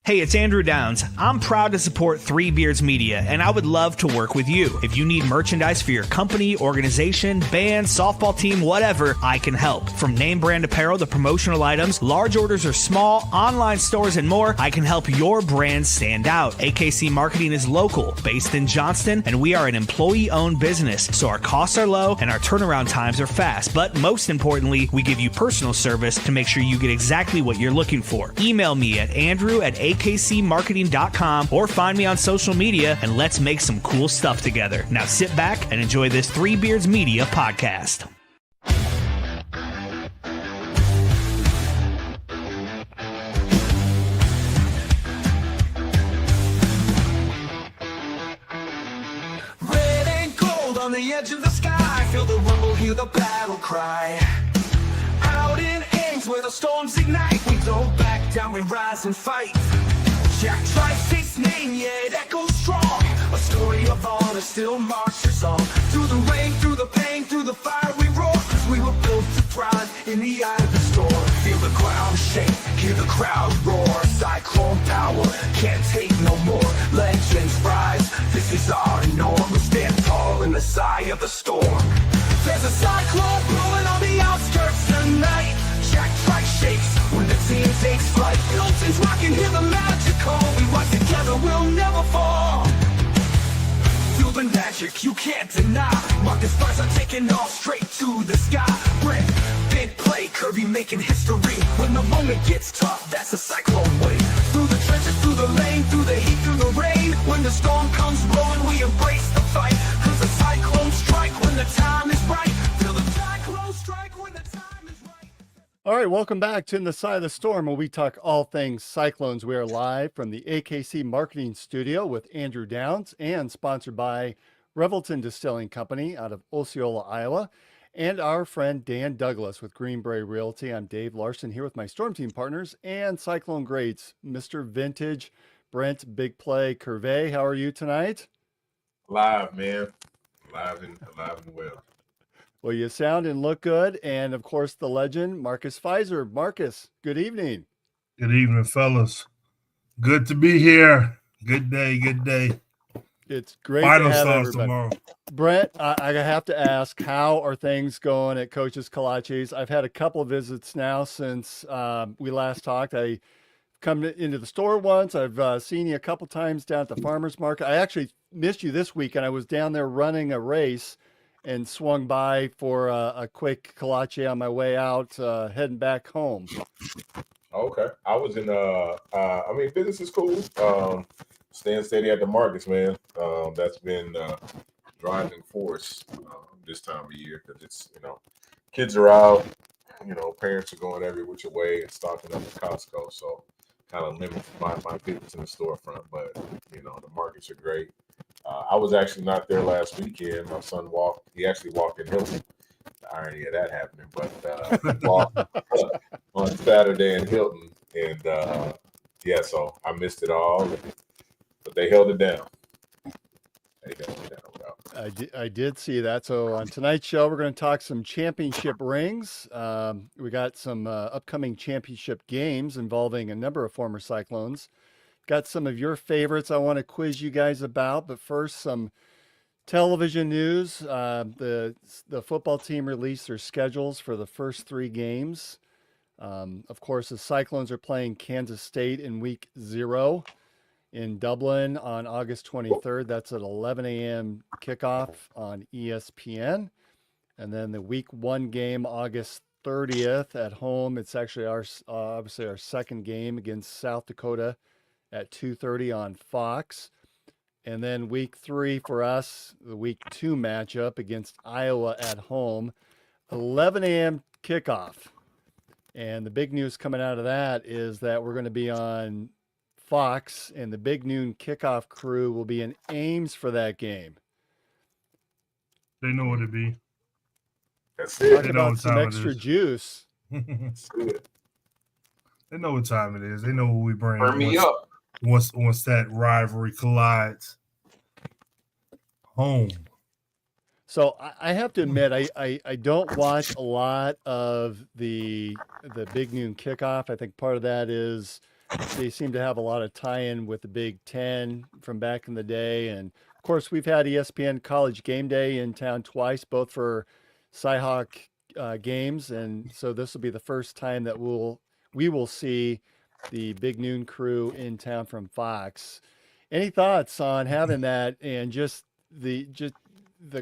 Hey, it's Andrew Downs. I'm proud to support Three Beards Media, and I would love to work with you. If you need merchandise for your company, organization, band, softball team, whatever, I can help. From name brand apparel to promotional items, large orders or small, online stores, and more, I can help your brand stand out. AKC Marketing is local, based in Johnston, and we are an employee-owned business, so our costs are low and our turnaround times are fast. But most importantly, we give you personal service to make sure you get exactly what you're looking for. Email me at andrew@akcmarketing.com or find me on social media and let's make some cool stuff together. Now sit back and enjoy this Three Beards Media podcast. Red and gold on the edge of the sky, feel the rumble, hear the battle cry. Out in Ames where the storms ignite, we don't back down, we rise and fight. Jack Tryse's name, yeah, it echoes strong. A story of honor still marches on. Through the rain, through the pain, through the fire we roar. 'Cause we were built to thrive in the eye of the storm. Feel the ground shake, hear the crowd roar. Cyclone power, can't take no more. Legends rise, this is our norm. We stand tall in the eye of the storm. There's a cyclone blowing on the outskirts tonight. Jack Trice shakes when the team takes flight. Milton's rocking, hear the magical. We rise together, we'll never fall. Feel the magic you can't deny. Marcus Stars are taking off straight to the sky. Brent, big play, Kirby making history. When the moment gets tough, that's a cyclone wave. Through the trenches, through the lane, through the heat, through the rain. When the storm comes blowing, we embrace the fight. 'Cause the cyclones strike when the time is right. Feel the cyclones strike when the time is right. All right, welcome back to In the Side of the Storm, where we talk all things Cyclones. We are live from the AKC Marketing Studio with Andrew Downs and sponsored by Revelton Distilling Company out of Osceola, Iowa, and our friend Dan Douglas with Greenbrae Realty. I'm Dave Larson here with my Storm Team partners and Cyclone greats, Mr. Vintage, Brent Big Play Curvey. How are you tonight? Live, man. Alive and well. Well, you sound and look good. And of course, the legend, Marcus Pfizer. Marcus, good evening. Good evening, fellas. Good to be here. Good day, good day. It's great Final to have starts everybody. tomorrow. Brent, I have to ask, how are things going at Coach's Kolaches? I've had a couple of visits now since we last talked. I come into the store once. I've seen you a couple times down at the farmer's market. I actually missed you this week, and I was down there running a race and swung by for a quick kolache on my way out, heading back home. Okay. I was in, business is cool. Staying steady at the markets, man. That's been driving force this time of year because it's, kids are out, parents are going every which way and stocking up at Costco. So kind of limits my visits in the storefront, but, the markets are great. I was actually not there last weekend. My son he actually walked in Hilton. The irony of that happening, but walked on Saturday in Hilton. And so I missed it all, but they held it down. I did see that. So on tonight's show, we're going to talk some championship rings. We got some upcoming championship games involving a number of former Cyclones. Got some of your favorites I want to quiz you guys about, but first some television news. The football team released their schedules for the first 3 games. Of course, the Cyclones are playing Kansas State in week 0 in Dublin on August 23rd. That's at 11 a.m. kickoff on ESPN. And then the week 1 game, August 30th at home. It's actually obviously our second game against South Dakota at 2:30 on Fox. And then week 3 for us, the week 2 matchup against Iowa at home, 11 a.m. kickoff. And the big news coming out of that is that we're going to be on Fox, and the big noon kickoff crew will be in Ames for that game. They know what it be. That's it. Talk about some extra juice. That's it. They know what time it is. They know what we bring. Burn me up. Once that rivalry collides. Home. So I have to admit, I don't watch a lot of the big noon kickoff. I think part of that is they seem to have a lot of tie-in with the Big Ten from back in the day. And of course, we've had ESPN College Game Day in town twice, both for Cyhawk games. And so this will be the first time that we will see the Big Noon crew in town from Fox. Any thoughts on having that and just the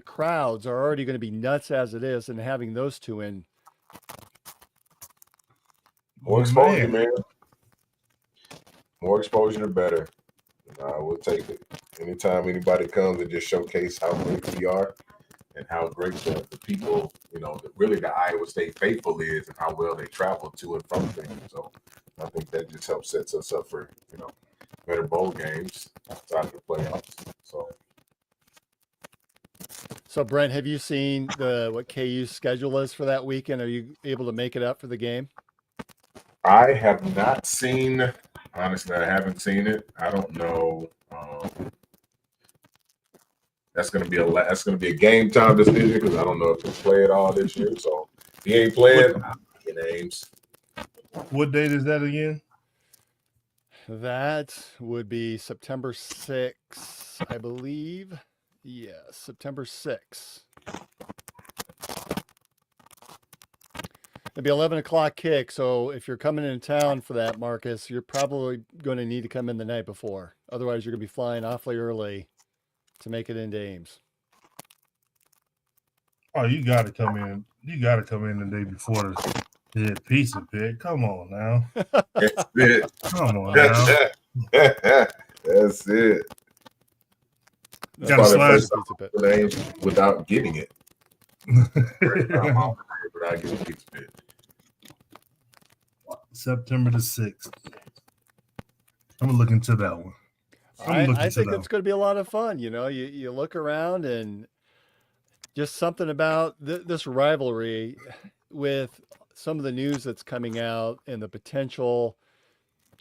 crowds are already going to be nuts as it is, and having those two in? More exposure, man. More exposure, the better. We'll take it. Anytime anybody comes and just showcase how great we are and how great the people, really the Iowa State faithful is, and how well they travel to and from things. So I think that just helps sets us up for, better bowl games outside of the playoffs. So Brent, have you seen what KU's schedule is for that weekend? Are you able to make it up for the game? I have not seen. Honestly, I haven't seen it. I don't know. That's gonna be a game time decision because I don't know if he'll play it all this year. So if he ain't playing, I'm getting Ames. What date is that again? That would be September 6th, I believe. Yes, September 6th. It'll be 11 o'clock kick. So if you're coming into town for that, Marcus, you're probably going to need to come in the night before. Otherwise, you're going to be flying awfully early to make it into Ames. Oh, you got to come in. You got to come in the day before the pizza pit. Come on now. That's it. Come on now. That's it. Got to slide pizza pit without getting it. Without getting pizza pit. September the 6th. I'm gonna look into that one. I think it's going to be a lot of fun. You look around and just something about this rivalry with some of the news that's coming out and the potential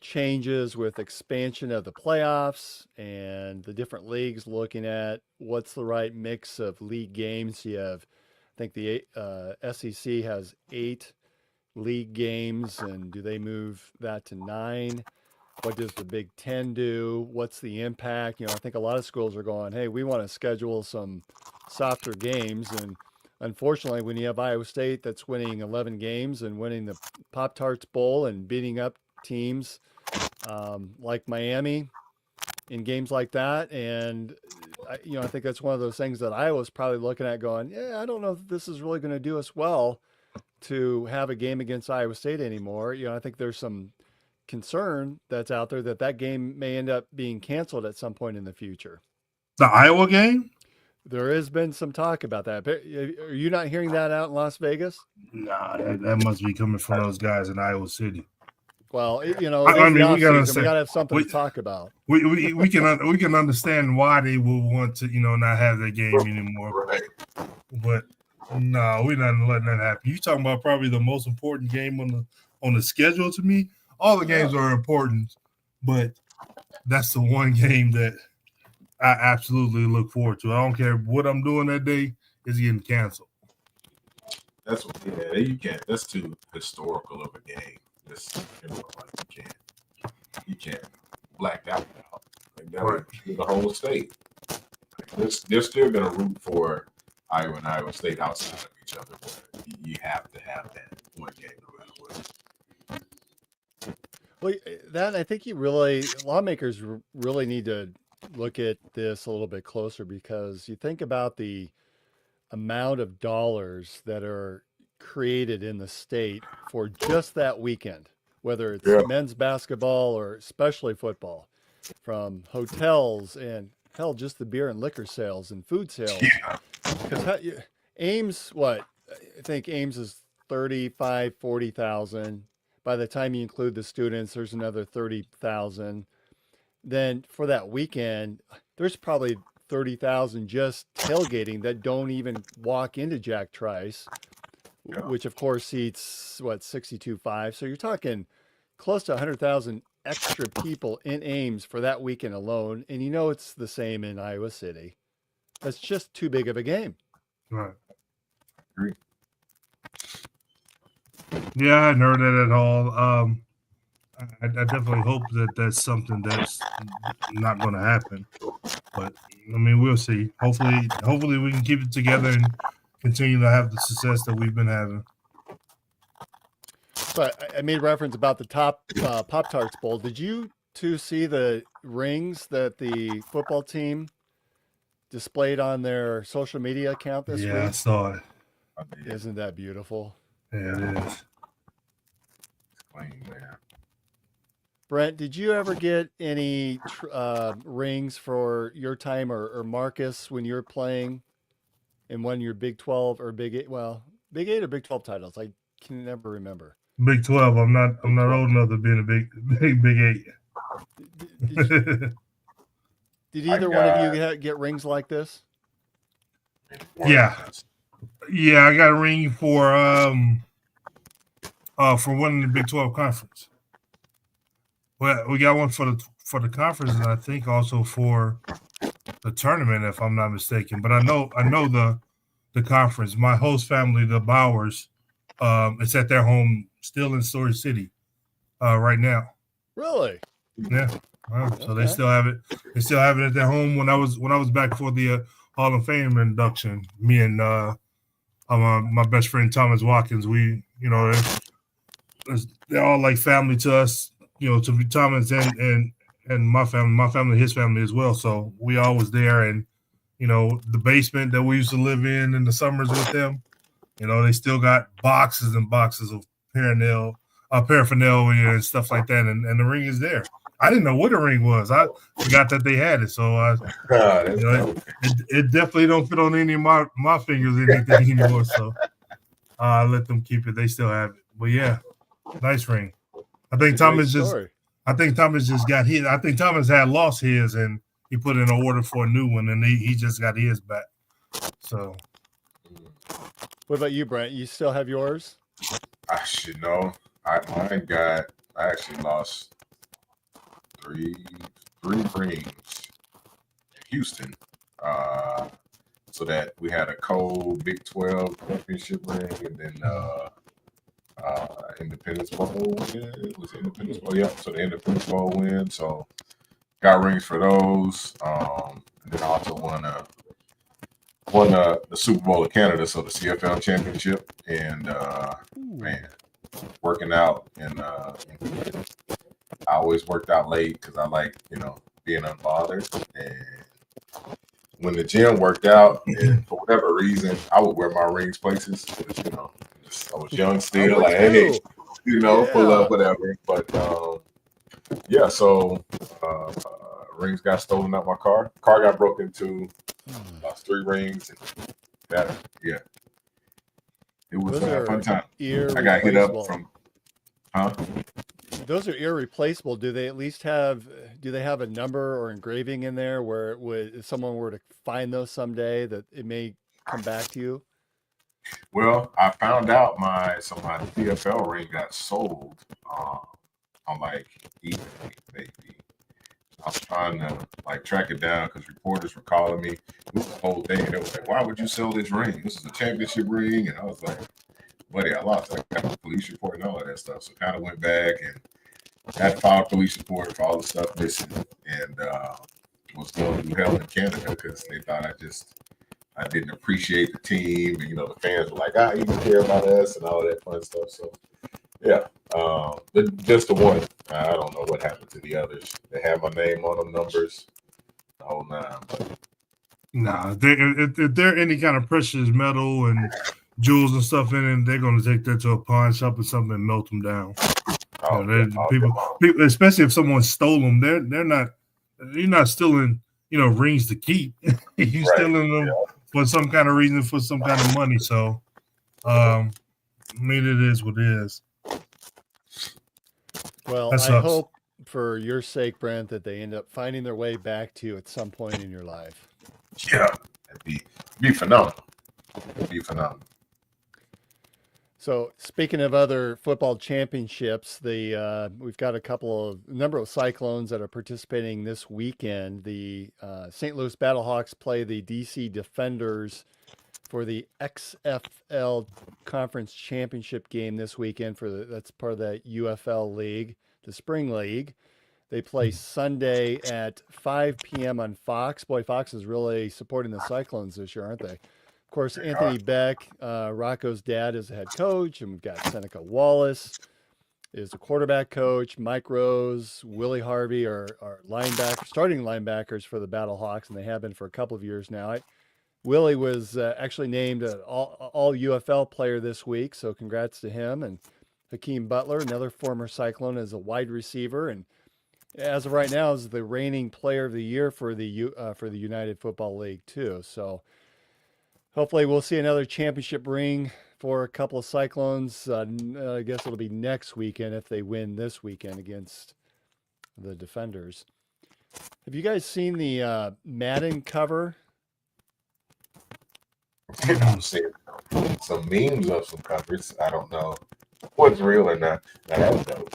changes with expansion of the playoffs and the different leagues looking at what's the right mix of league games. You have, I think the SEC has 8 league games, and do they move that to 9? What does the Big Ten do? What's the impact? I think a lot of schools are going, hey, we want to schedule some softer games. And unfortunately, when you have Iowa State that's winning 11 games and winning the Pop-Tarts Bowl and beating up teams like Miami in games like that, and I think that's one of those things that Iowa's probably looking at going, yeah, I don't know if this is really going to do us well to have a game against Iowa State anymore. I think there's some concern that's out there that game may end up being canceled at some point in the future. The Iowa game? There has been some talk about that. Are you not hearing that out in Las Vegas? Nah, that must be coming from those guys in Iowa City. Well, we got to have something to talk about. We can understand why they will want to, not have that game anymore. But no, we're not letting that happen. You talking about probably the most important game on the schedule to me? All the games are important, but that's the one game that I absolutely look forward to. I don't care what I'm doing that day; it's getting canceled. You can't. That's too historical of a game. You can't black that one out. That would kill the whole state. They're still gonna root for Iowa and Iowa State outside of each other, but you have to have that one game no matter what. Well, I think lawmakers really need to look at this a little bit closer, because you think about the amount of dollars that are created in the state for just that weekend, whether it's men's basketball or especially football, from hotels and hell, just the beer and liquor sales and food sales. Because Ames, I think Ames is 35, 40,000. By the time you include the students, there's another 30,000. Then for that weekend, there's probably 30,000 just tailgating that don't even walk into Jack Trice, which of course seats 62.5. So you're talking close to 100,000 extra people in Ames for that weekend alone. And it's the same in Iowa City. That's just too big of a game. Right. Agree. Yeah, I hadn't heard that at all. I definitely hope that that's something that's not going to happen. But I mean, we'll see. Hopefully, we can keep it together and continue to have the success that we've been having. So I made reference about the top Pop Tarts Bowl. Did you two see the rings that the football team displayed on their social media account this Yeah, I week? saw it. Isn't that beautiful? Yeah, it is. Clean, man. Brent, did you ever get any rings for your time or Marcus when you were playing in one of your Big 12 or Big 8? Well, Big 8 or Big 12 titles? I can never remember. Big 12. I'm not 12. old enough to be in a big 8. Did either one of you get rings like this? Yeah. Yeah, I got a ring for winning the Big 12 conference. Well, we got one for the conference, and I think also for the tournament, if I'm not mistaken. But I know the conference. My host family, the Bowers, it's at their home still in Storage City right now. Really? Yeah. So they still have it. They still have it at their home. When I was back for the Hall of Fame induction, me and my best friend Thomas Watkins, we, they're all like family to us. To be Thomas and my family, his family as well. So we always there, and the basement that we used to live in the summers with them. They still got boxes and boxes of paraphernalia and stuff like that, and the ring is there. I didn't know what a ring was. I forgot that they had it, so it definitely don't fit on any of my fingers or anything anymore. So I let them keep it. They still have it. But yeah, nice ring. I think Thomas just got his. I think Thomas had lost his, and he put in an order for a new one, and he just got his back. So, what about you, Brent? You still have yours? I should know. I actually lost three rings in Houston. So that we had a cold Big 12 championship ring, and then Independence Bowl win. It was Independence Bowl, yeah. So the Independence Bowl win. So got rings for those. And then I also won the Super Bowl of Canada, so the CFL championship. And man, working out and I always worked out late because I like being unbothered. And when the gym worked out, and for whatever reason, I would wear my rings places. I was young still, like, hey, pull up, whatever. But yeah, so rings got stolen out my car. Car got broken into. Lost 3 rings, and it was a fun time. I got hit up from, Those are irreplaceable. Do they at least have a number or engraving in there where if someone were to find those someday that it may come back to you? Well, I found out my CFL ring got sold on like eBay, maybe. I was trying to track it down because reporters were calling me. It was the whole thing. They was like, "Why would you sell this ring? This is a championship ring." And I was like, "Buddy, I lost. I got a police report and all of that stuff." So kind of went back and had to file a police report for all the stuff missing, and was going through hell in Canada because they thought I didn't appreciate the team, and the fans were like, "You don't care about us," and all that fun stuff. So yeah, just the one. I don't know what happened to the others. They have my name on them, numbers, the whole nine. Nah, if they're any kind of precious metal and jewels and stuff in it, they're going to take that to a pawn shop or something and melt them down. People, especially if someone stole them, they're not. You're not stealing, rings to keep. You're stealing them for some kind of reason, for some kind of money. So, I mean, it is what it is. Well, I hope for your sake, Brent, that they end up finding their way back to you at some point in your life. Yeah, it'd be phenomenal. It'd be phenomenal. So, speaking of other football championships, we've got a number of Cyclones that are participating this weekend. The St. Louis Battlehawks play the DC Defenders for the XFL Conference Championship game this weekend. That's part of the UFL League. the Spring League. They play Sunday at 5 p.m. on Fox. Boy, Fox is really supporting the Cyclones this year, aren't they? Of course, Anthony Beck, Rocco's dad, is the head coach, and we've got Seneca Wallace is the quarterback coach. Mike Rose, Willie Harvey are starting linebackers for the Battle Hawks, and they have been for a couple of years now. Willie was actually named an all UFL player this week, so congrats to him. And Hakeem Butler, another former Cyclone, is a wide receiver, and as of right now is the reigning player of the year for the United Football League too. So hopefully we'll see another championship ring for a couple of Cyclones. I guess it'll be next weekend if they win this weekend against the Defenders. Have you guys seen the Madden cover? I'm seeing some memes of some covers. I don't know what's real or not. That's dope.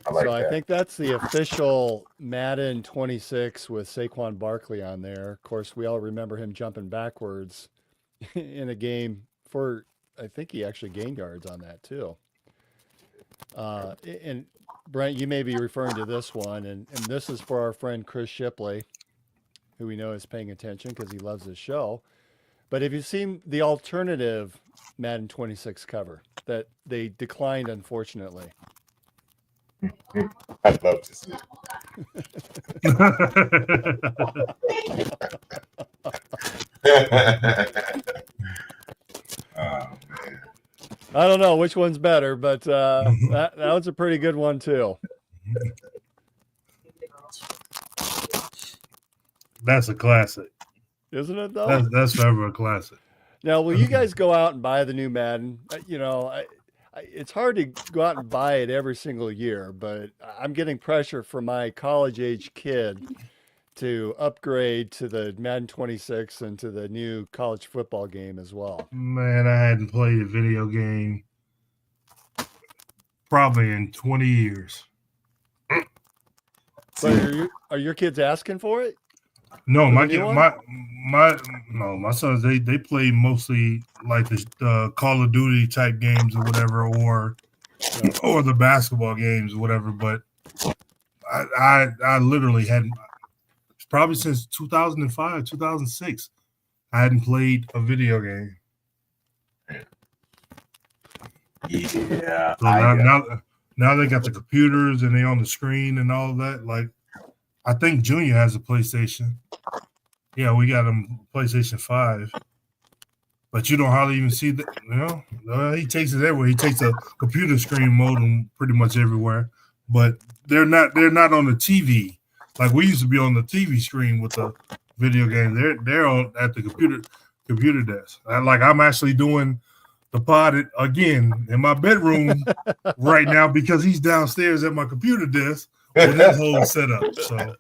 I like that. I think that's the official Madden 26 with Saquon Barkley on there. Of course, we all remember him jumping backwards in a game for, I think he actually gained yards on that too. And Brent, you may be referring to this one, and this is for our friend Chris Shipley, who we know is paying attention because he loves this show. But have you seen the alternative Madden 26 cover that they declined, unfortunately? I'd love to see it. Oh, man. I don't know which one's better, but that was a pretty good one too. That's a classic. Isn't it though? That's forever a classic. Now, will you guys go out and buy the new Madden? It's hard to go out and buy it every single year, but I'm getting pressure from my college-age kid to upgrade to the Madden 26 and to the new college football game as well. Man, I hadn't played a video game probably in 20 years. But are your kids asking for it? No, my sons they play mostly like the Call of Duty type games or whatever, or the basketball games or whatever. But I literally hadn't, probably since 2005, 2006, I hadn't played a video game. Yeah. So now they got the computers and they on the screen and all of that. Like, I think Junior has a PlayStation. Yeah, we got him PlayStation 5. But you don't hardly even see that. He takes it everywhere. He takes a computer screen modem pretty much everywhere. But they're not on the TV. Like we used to be on the TV screen with the video game. They're on at the computer desk. I'm actually doing the pod again in my bedroom right now because he's downstairs at my computer desk with his whole setup. So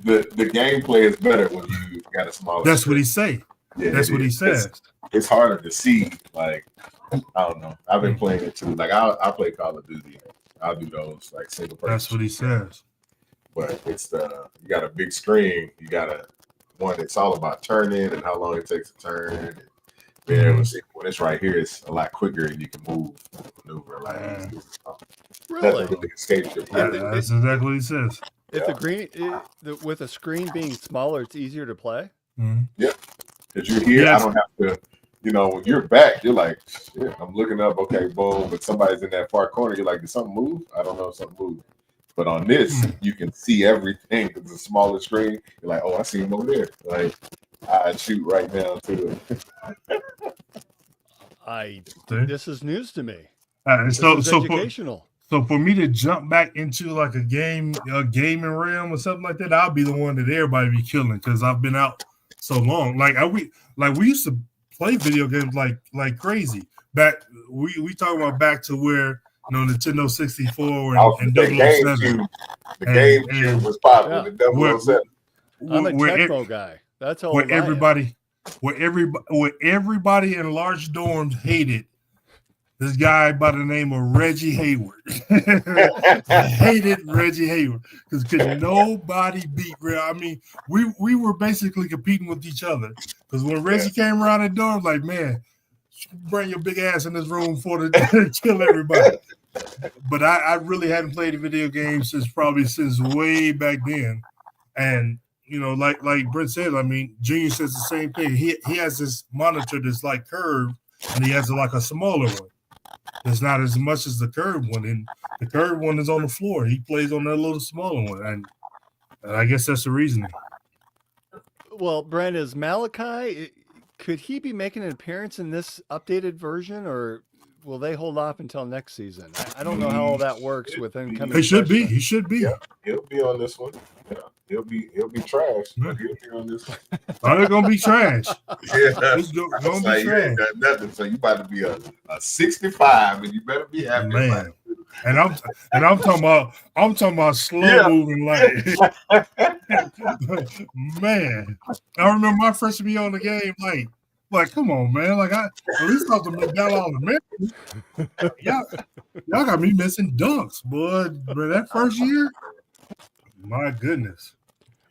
the gameplay is better when you got a smaller. That's screen. what he say. Yeah, that's what he says. It's harder to see. Like, I don't know. I've been playing it too. Like I play Call of Duty. I'll do those like single person. That's what he says. But it's you got a big screen. You got one that's all about turning and how long it takes to turn. And being able to see when it's right here, it's a lot quicker and you can move, maneuver a lot easier. Really? That's really escape your That's exactly what he says. If with a screen being smaller, it's easier to play. Mm-hmm. Yep. Because you're here, I don't have to. When you're back, you're like, shit, I'm looking up. Okay, boom. But somebody's in that far corner. You're like, did something move? I don't know if something moved. But on this, you can see everything. It's a smaller screen. You're like, oh, I see him over there. Like, I shoot right now to it. This is news to me. So educational. So for me to jump back into like a gaming realm or something like that, I'll be the one that everybody be killing because I've been out so long. We used to play video games like crazy. Back we talking about back to where Nintendo 64 and 007. The GameCube was popular. The 007. I'm a Tecmo guy. That's all. Where everybody in large dorms hated this guy by the name of Reggie Hayward. I hated Reggie Hayward because could nobody beat Real. I mean, we were basically competing with each other because when Reggie came around the door, I was like, man, bring your big ass in this room for to kill everybody. but I really hadn't played a video game since way back then. And like Brent said, I mean, Junior says the same thing. He has this monitor that's like curved, and he has like a smaller one. It's not as much as the curved one, and the curved one is on the floor. He plays on that little smaller one, and I guess that's the reasoning. Well, Brent, is Malachi, could he be making an appearance in this updated version, or will they hold off until next season? I don't know how all that works with him coming. He should be. He should be. Yeah, he'll be on this one. Yeah, he'll be trash, but he'll be on this one. Oh, they're gonna be trash. Yeah, It's gonna be like, you ain't trash. got nothing. So you about to be a 65, and you better be happy. Man. And I'm talking about slow moving like man. I remember my first be on the game like come on, man. Like at least off the McDonald's American. Y'all got me missing dunks, boy. But that first year, my goodness.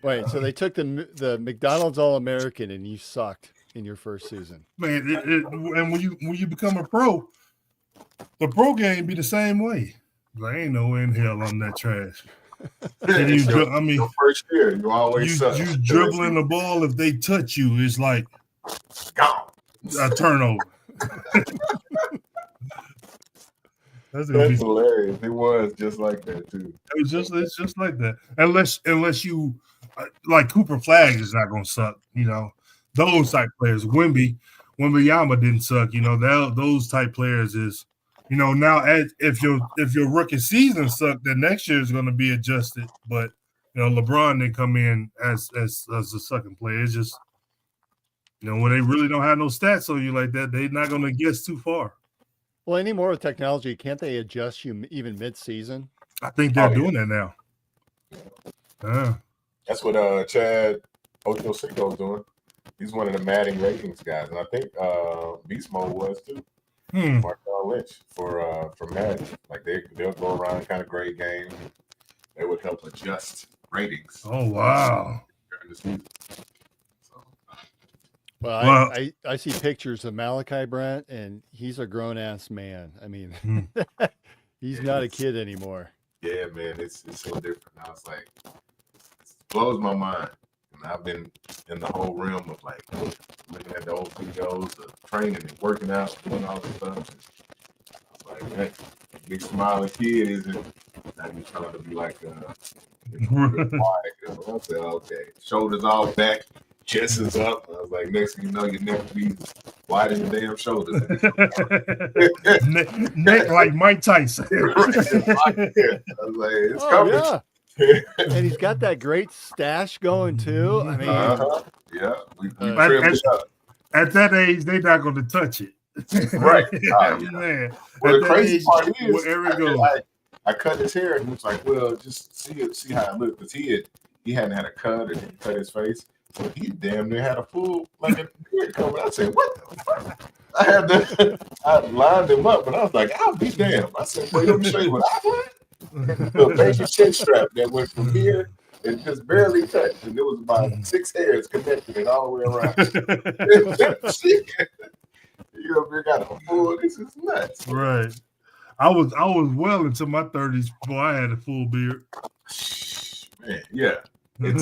Wait, so they took the McDonald's All-American and you sucked in your first season. Man, and when you become a pro, the pro game be the same way. Like, ain't no in hell on that trash. And your first year, you always suck. You dribbling the ball, if they touch you, it's like gone. A turnover. That's hilarious. It was just like that too. It's just like that. Unless you like Cooper Flag is not gonna suck. Those type players. Wembyama didn't suck. Those type players is. Now if your rookie season sucked, then next year is going to be adjusted. But LeBron didn't come in as a second player. It's just when they really don't have no stats on you like that, they're not going to guess too far. Well, anymore with technology, can't they adjust you even mid-season? I think they're doing that now. That's what Chad Ochocinco's doing. He's one of the Madden ratings guys, and I think Beast Mode was too. Marshall Lynch for Madden. Like they'll go around kind of grade games. They would help adjust ratings. Oh wow! During the season. So. Well, I see pictures of Malachi, Brent, and he's a grown ass man. I mean, he's not a kid anymore. Yeah, man, it's so different. I was like, it blows my mind. And I've been in the whole realm of like looking at the old videos of training and working out, doing all this stuff. And I was like, that big smiling kid isn't not even trying to be like quiet. I said, okay, shoulders all back, chest is up. I was like, next thing you know, your neck be wide in the damn shoulders. neck like Mike Tyson. I was like, it's coming. Yeah. And he's got that great stash going too. I mean, yeah. At that age, they're not going to touch it. Right. Man. Well, the crazy part is, wherever I cut his hair, and he was like, "Well, just see how it looked," because he hadn't had a cut or didn't cut his face, so he damn near had a full like a beard coming. I said, "What the fuck?" I lined him up, and I was like, "I'll be damned." I said, "Wait, let me show you what I had." The baby chin strap that went from here and just barely touched, and there was about 6 hairs connected it all the way around. You got a full. This is nuts. Right. I was well into my 30s before I had a full beard. Man, yeah. I'm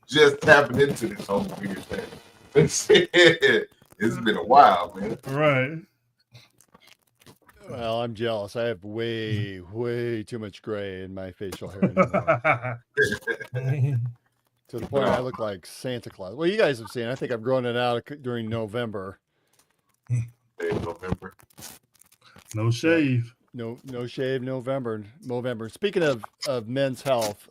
just tapping into this whole beard thing. It's been a while, man. Right. Well, I'm jealous. I have way too much gray in my facial hair anymore. To the point I look like Santa Claus. Well, you guys have seen. I think I've grown it out during November. November. No shave. No shave November. Speaking of men's health,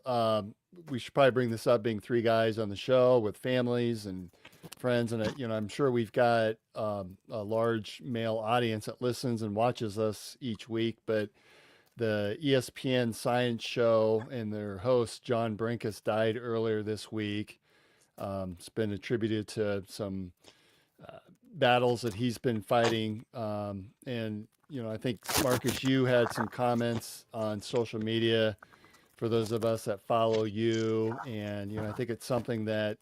we should probably bring this up, being 3 guys on the show with families and friends, and I'm sure we've got a large male audience that listens and watches us each week. But the ESPN science show and their host John Brinkus died earlier this week. It's been attributed to some battles that he's been fighting, and I think Marcus, you had some comments on social media for those of us that follow you, and I think it's something that,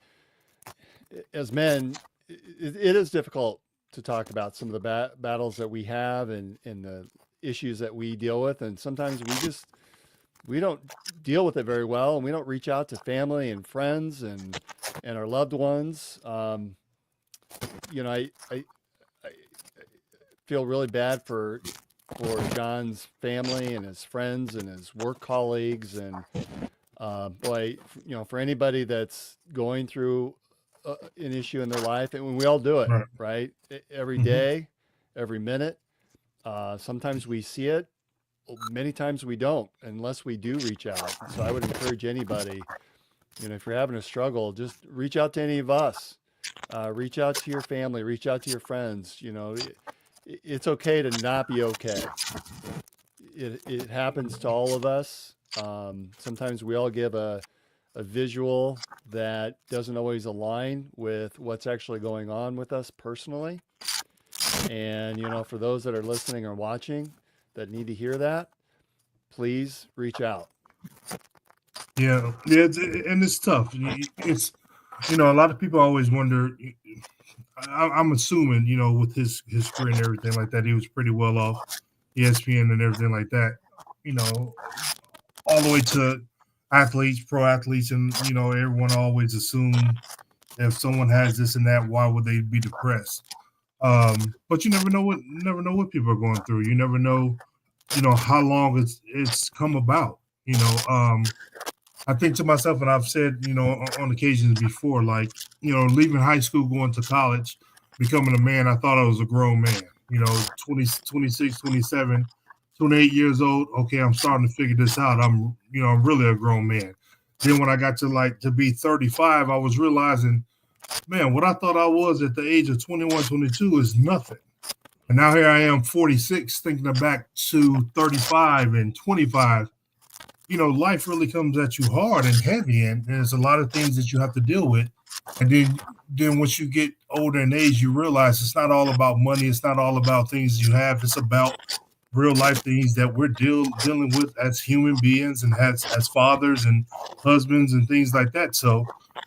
as men, it is difficult to talk about some of the battles that we have and the issues that we deal with, and sometimes we don't deal with it very well, and we don't reach out to family and friends and our loved ones. You know, I feel really bad for John's family and his friends and his work colleagues, and boy, you know, for anybody that's going through an issue in their life, and we all do it, right? Every day, every minute. Sometimes we see it, many times we don't, unless we do reach out. So I would encourage anybody, you know, if you're having a struggle, just reach out to any of us. Reach out to your family, reach out to your friends. You know, it's okay to not be okay. It happens to all of us. Sometimes we all give a visual that doesn't always align with what's actually going on with us personally. And, you know, for those that are listening or watching that need to hear that, please reach out. Yeah, and it's tough. It's, you know, a lot of people always wonder. I'm assuming, you know, with his career and everything like that, he was pretty well off, ESPN and everything like that. You know, all the way to athletes, pro athletes, and you know, everyone always assumes if someone has this and that, why would they be depressed? But you never know what people are going through. You never know, you know, how long it's come about. You know, I think to myself, and I've said, you know, on occasions before, like, you know, leaving high school, going to college, becoming a man, I thought I was a grown man. You know, 20, 26, 27, 28 years old. Okay, I'm starting to figure this out. I'm really a grown man. Then when I got to be 35, I was realizing, man, what I thought I was at the age of 21, 22 is nothing. And now here I am, 46, thinking back to 35 and 25. You know, life really comes at you hard and heavy, and there's a lot of things that you have to deal with. And then once you get older in age, you realize it's not all about money. It's not all about things you have. It's about real life things that we're dealing with as human beings and as fathers and husbands and things like that. So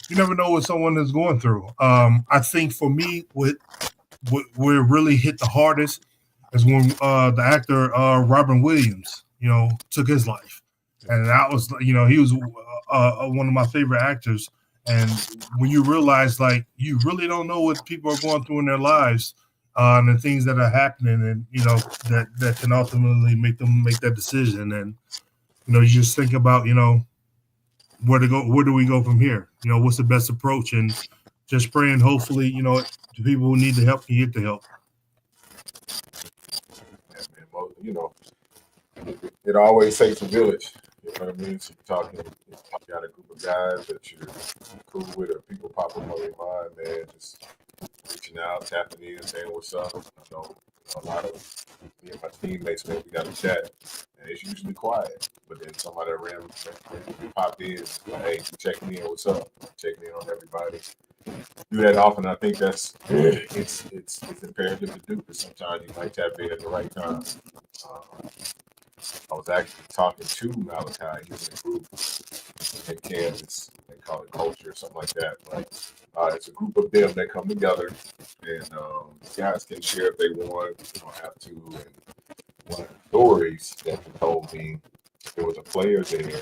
you never know what someone is going through. I think for me, what really hit the hardest is when the actor Robin Williams, you know, took his life. And that was, you know, he was one of my favorite actors. And when you realize, like, you really don't know what people are going through in their lives and the things that are happening, and, you know, that can ultimately make them make that decision. And, you know, you just think about, you know, where do we go from here? You know, what's the best approach? And just praying, hopefully, you know, the people who need the help can get the help. Yeah, man, well, you know, it always takes a village. You know what I mean? So you got a group of guys that you're cool with, or people pop up on your mind, man. Just reaching out, tapping in, saying what's up. I know a lot of me and my teammates, man, we got a chat, and it's usually quiet. But then somebody randomly pop in, like, hey, checking in, what's up? Checking in on everybody. Do that often. I think that's it's imperative to do, because sometimes you might tap in at the right time. I was actually talking to Malachi. He was in a group in Kansas. They call it Culture or something like that. But it's a group of them that come together, and guys can share if they want. You don't have to. And one of the stories that he told me, there was a player there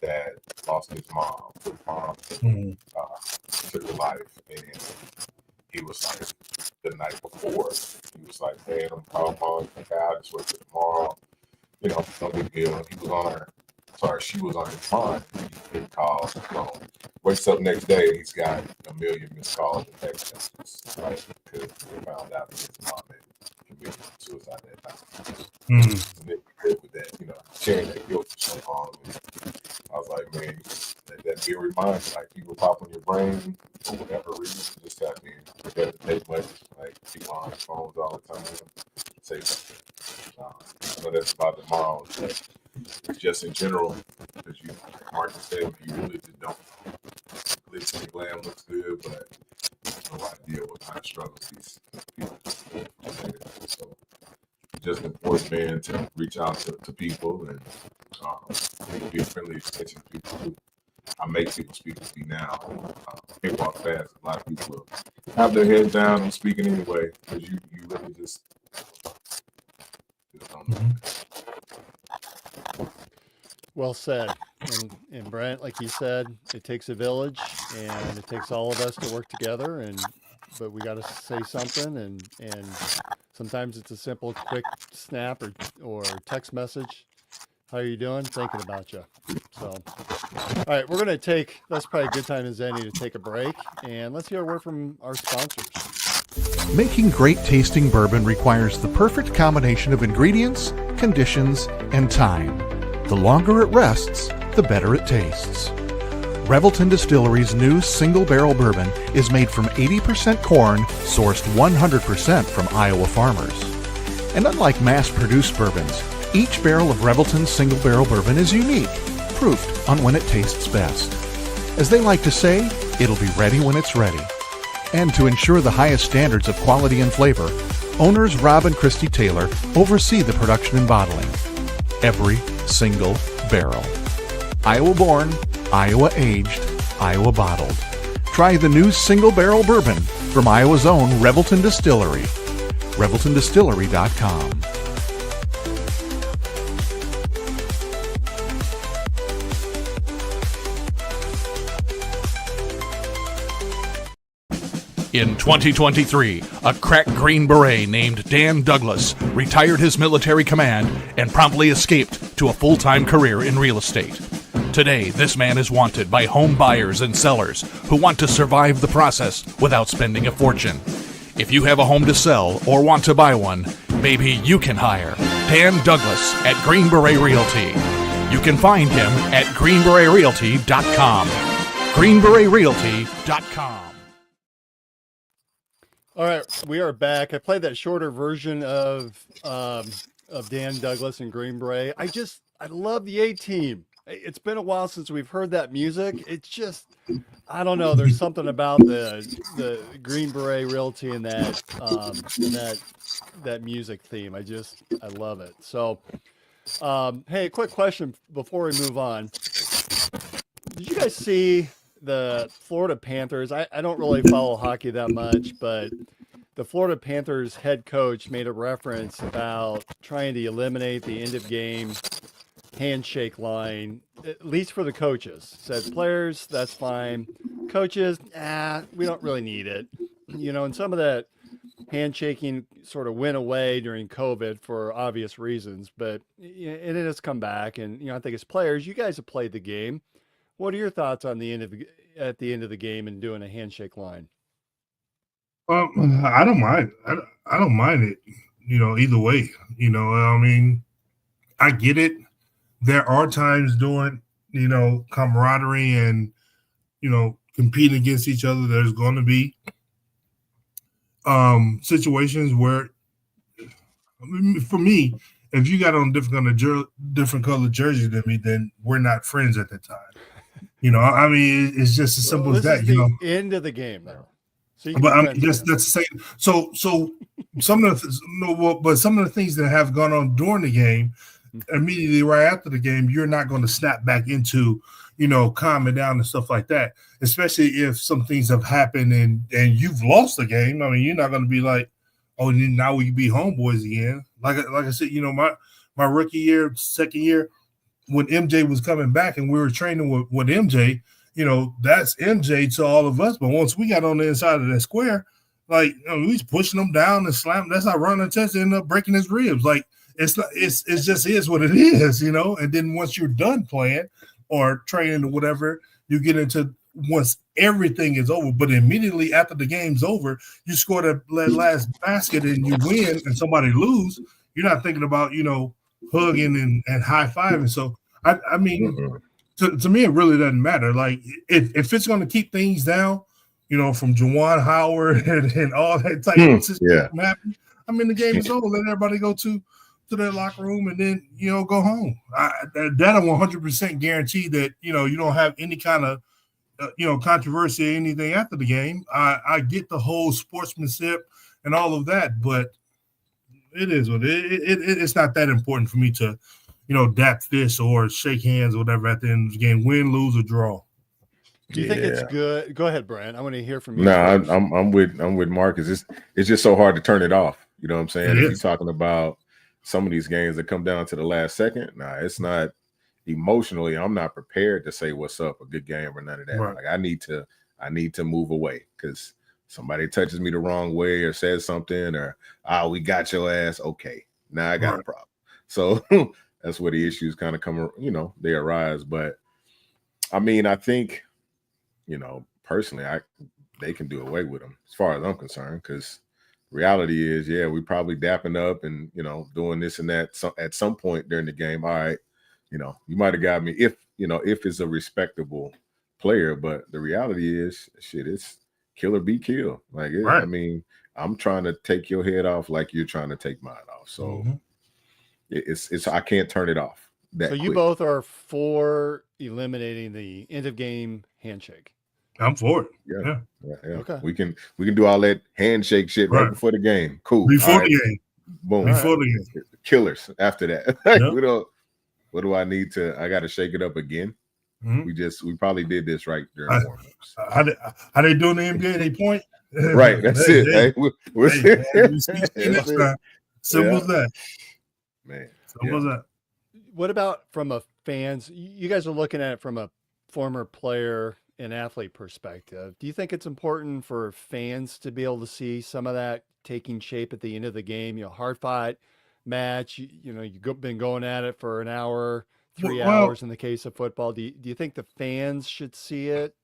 that lost his mom. His mom took her life, and he was like, the night before, he was like, man, I'm calling mom. I just wait till tomorrow. You know, no big deal. He was on her. Sorry, she was on his mind. He called. Wakes up next day, he's got a million missed calls and text messages, right? Because they found out that his mom had committed suicide that night. And they good with that, you know, sharing that guilt for so long. And I was like, man, that be a reminder. Like, people pop on your brain for whatever reason, just tap in. It doesn't take much. Like, people on their phones all the time. Say something. I know that's about the moms, but it's just in general, because you, Martin said, you really just don't glitz and glam looks good, but no idea what kind of struggles these people go through. So it's just important, man, to reach out to people and be a friendly extension to people too. I make people speak to me now. They walk fast. A lot of people have their heads down and speaking anyway, because you really just Well said. And Brent, like you said, it takes a village, and it takes all of us to work together. But we got to say something, and sometimes it's a simple, quick snap or text message. How are you doing? Thinking about you. So, all right, we're gonna take. That's probably a good time as any to take a break, and let's hear a word from our sponsors. Making great tasting bourbon requires the perfect combination of ingredients, conditions, and time. The longer it rests, the better it tastes. Revelton Distillery's new single barrel bourbon is made from 80% corn, sourced 100% from Iowa farmers. And unlike mass-produced bourbons, each barrel of Revelton's single barrel bourbon is unique, proofed on when it tastes best. As they like to say, it'll be ready when it's ready. And to ensure the highest standards of quality and flavor, owners Rob and Christy Taylor oversee the production and bottling. Every single barrel. Iowa born, Iowa aged, Iowa bottled. Try the new single barrel bourbon from Iowa's own Revelton Distillery. ReveltonDistillery.com. In 2023, a crack Green Beret named Dan Douglas retired his military command and promptly escaped to a full-time career in real estate. Today, this man is wanted by home buyers and sellers who want to survive the process without spending a fortune. If you have a home to sell or want to buy one, maybe you can hire Dan Douglas at Green Beret Realty. You can find him at greenberetrealty.com. greenberetrealty.com. All right, we are back. I played that shorter version of Dan Douglas and Green Beret. I love the A-Team. It's been a while since we've heard that music. It's just, I don't know. There's something about the Green Beret Realty and that music theme. I love it. So, hey, a quick question before we move on. Did you guys see the Florida Panthers? I don't really follow hockey that much, but the Florida Panthers head coach made a reference about trying to eliminate the end of game handshake line, at least for the coaches. Said players, that's fine. Coaches, we don't really need it. And some of that handshaking sort of went away during COVID for obvious reasons, but it has come back. And, I think as players, you guys have played the game. What are your thoughts on at the end of the game and doing a handshake line? I don't mind. I don't mind it. Either way. I get it. There are times during camaraderie and competing against each other. There's going to be situations where, for me, if you got on different colored jersey than me, then we're not friends at the time. It's just as simple as that. End of the game, though. So that's the same. So some of the things that have gone on during the game, immediately right after the game, you're not going to snap back into, calming down and stuff like that. Especially if some things have happened and you've lost the game. You're not going to be like, oh, now we be homeboys again. Like I said, my rookie year, second year, when MJ was coming back and we were training with MJ, that's MJ to all of us. But once we got on the inside of that square, we was pushing him down and slamming. That's how Ron Artest ended up breaking his ribs. It's just is what it is, And then once you're done playing or training or whatever, you get into once everything is over. But immediately after the game's over, you score that last basket and you win and somebody lose, you're not thinking about, hugging and high-fiving. So, to me, it really doesn't matter. If it's going to keep things down, from Juwan Howard and all that type of situation happening, the game is over. Let everybody go to their locker room and then, go home. That I 100% guarantee that, you don't have any kind of, controversy or anything after the game. I get the whole sportsmanship and all of that, but it is what it's not that important for me to, dap fists or shake hands or whatever at the end of the game, win, lose, or draw. Do you think it's good? Go ahead, Brian. I want to hear from you. No, I'm with Marcus. It's just so hard to turn it off. You know what I'm saying? If you're talking about some of these games that come down to the last second, it's not emotionally. I'm not prepared to say what's up, a good game or none of that. Right. Like I need to move away because somebody touches me the wrong way or says something or we got your ass. Okay, now I got a problem. So that's where the issues kind of come, they arise. But I mean, I think, personally, they can do away with them as far as I'm concerned, because reality is, we probably dapping up and, doing this and that at some point during the game. All right, you might have got me if it's a respectable player, but the reality is, shit, it's kill or be killed. Like, I mean, I'm trying to take your head off like you're trying to take mine off. So it's I can't turn it off. So you both are for eliminating the end of game handshake. I'm for it. Yeah. Okay. We can do all that handshake shit right before the game. Cool. Before the game. Boom. Before the game. Killers after that. What do I need to? I got to shake it up again. We probably did this right during warm-ups. How they doing in the NBA? They point. Right. That's it. Simple as that. Man. Simple as that. What about from a fans? You guys are looking at it from a former player and athlete perspective. Do you think it's important for fans to be able to see some of that taking shape at the end of the game? Hard fought match. You've been going at it for an hour, 3 hours in the case of football. Do you think the fans should see it?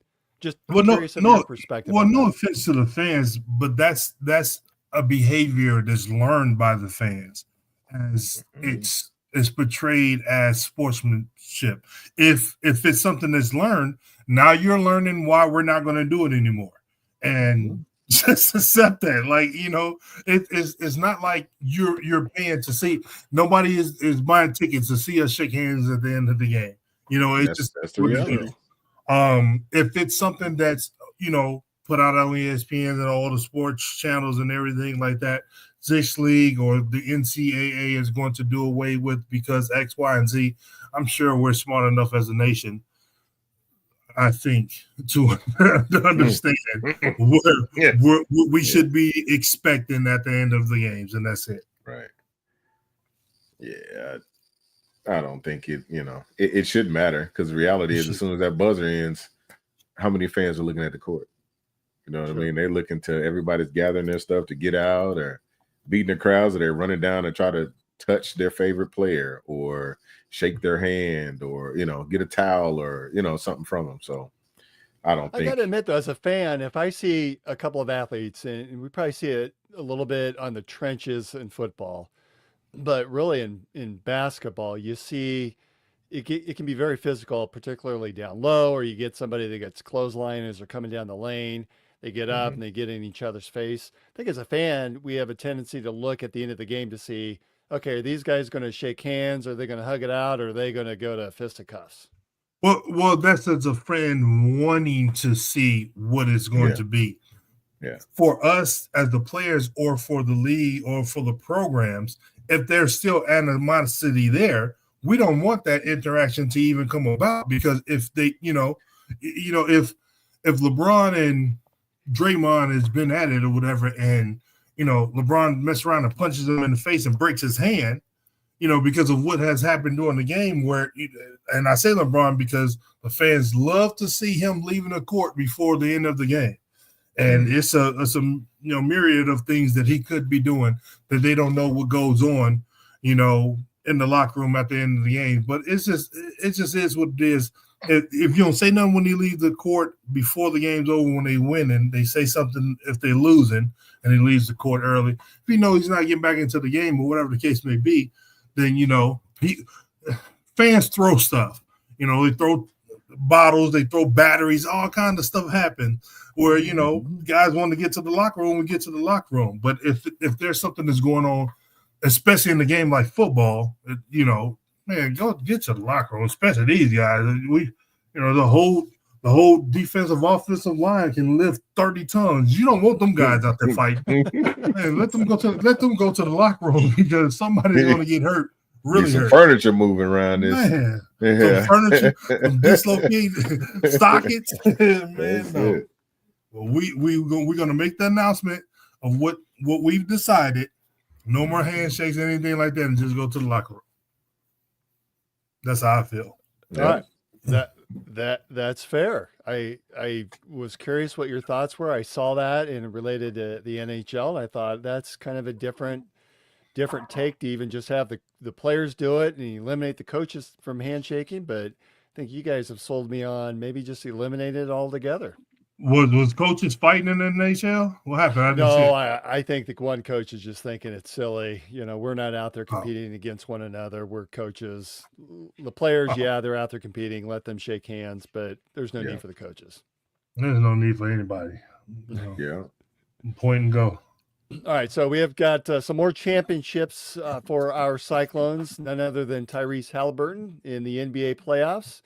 Just curious of your perspective. Well, no offense to the fans, but that's a behavior that's learned by the fans, as it's portrayed as sportsmanship. If it's something that's learned, now you're learning why we're not going to do it anymore, and just accept that. Like, it's not like you're paying to see. Nobody is buying tickets to see us shake hands at the end of the game. That's the reality. If it's something that's put out on ESPN and all the sports channels and everything like that, this league or the NCAA is going to do away with because X, Y, and Z, I'm sure we're smart enough as a nation, I think, to understand what we should be expecting at the end of the games, and that's it. Right. Yeah. I don't think it should matter, because the reality is, as soon as that buzzer ends, how many fans are looking at the court? You know what I mean? They're looking to everybody's gathering their stuff to get out, or beating the crowds, or they're running down and try to touch their favorite player or shake their hand or, get a towel or, something from them. So I got to admit, though, as a fan, if I see a couple of athletes, and we probably see it a little bit on the trenches in football, but really in basketball, you see it can be very physical, particularly down low, or you get somebody that gets clothesline as they're coming down the lane. They get up and they get in each other's face. I think as a fan, we have a tendency to look at the end of the game to see, okay, are these guys going to shake hands? Are they going to hug it out? Or are they going to go to fisticuffs? Well, that's as a fan wanting to see what it's going to be. Yeah. For us as the players, or for the league, or for the programs, if there's still animosity there, we don't want that interaction to even come about, because if they, if LeBron and Draymond has been at it or whatever, and LeBron messes around and punches him in the face and breaks his hand, because of what has happened during the game, and I say LeBron because the fans love to see him leaving the court before the end of the game, and it's a myriad of things that he could be doing that they don't know what goes on, in the locker room at the end of the game. But it just is what it is. If you don't say nothing when they leave the court before the game's over, when they win, and they say something if they're losing and he leaves the court early, if you know he's not getting back into the game or whatever the case may be, then, fans throw stuff. They throw bottles, they throw batteries, all kinds of stuff happen where, guys want to get to the locker room, we get to the locker room. But if there's something that's going on, especially in a game like football, man, go get to the locker room, especially these guys. The whole defensive offensive line can lift 30 tons. You don't want them guys out there fighting. Man, let them go to the locker room, because somebody's going to get hurt. Really hurt. Furniture moving around this. Man, some furniture, some dislocated sockets. Man, no. Well, we're going to make the announcement of what we've decided, No more handshakes, anything like that, and just go to the locker room. That's how I feel. All right. That's fair. I was curious what your thoughts were. I saw that and related to the NHL, and I thought that's kind of a different take to even just have the players do it and eliminate the coaches from handshaking. But I think you guys have sold me on maybe just eliminate it altogether. Was coaches fighting in the NHL? What happened? I think the one coach is just thinking it's silly. We're not out there competing against one another. We're coaches. The players, they're out there competing. Let them shake hands, but there's no need for the coaches. There's no need for anybody. Yeah. Point and go. All right, so we have got some more championships for our Cyclones. None other than Tyrese Halliburton in the NBA playoffs,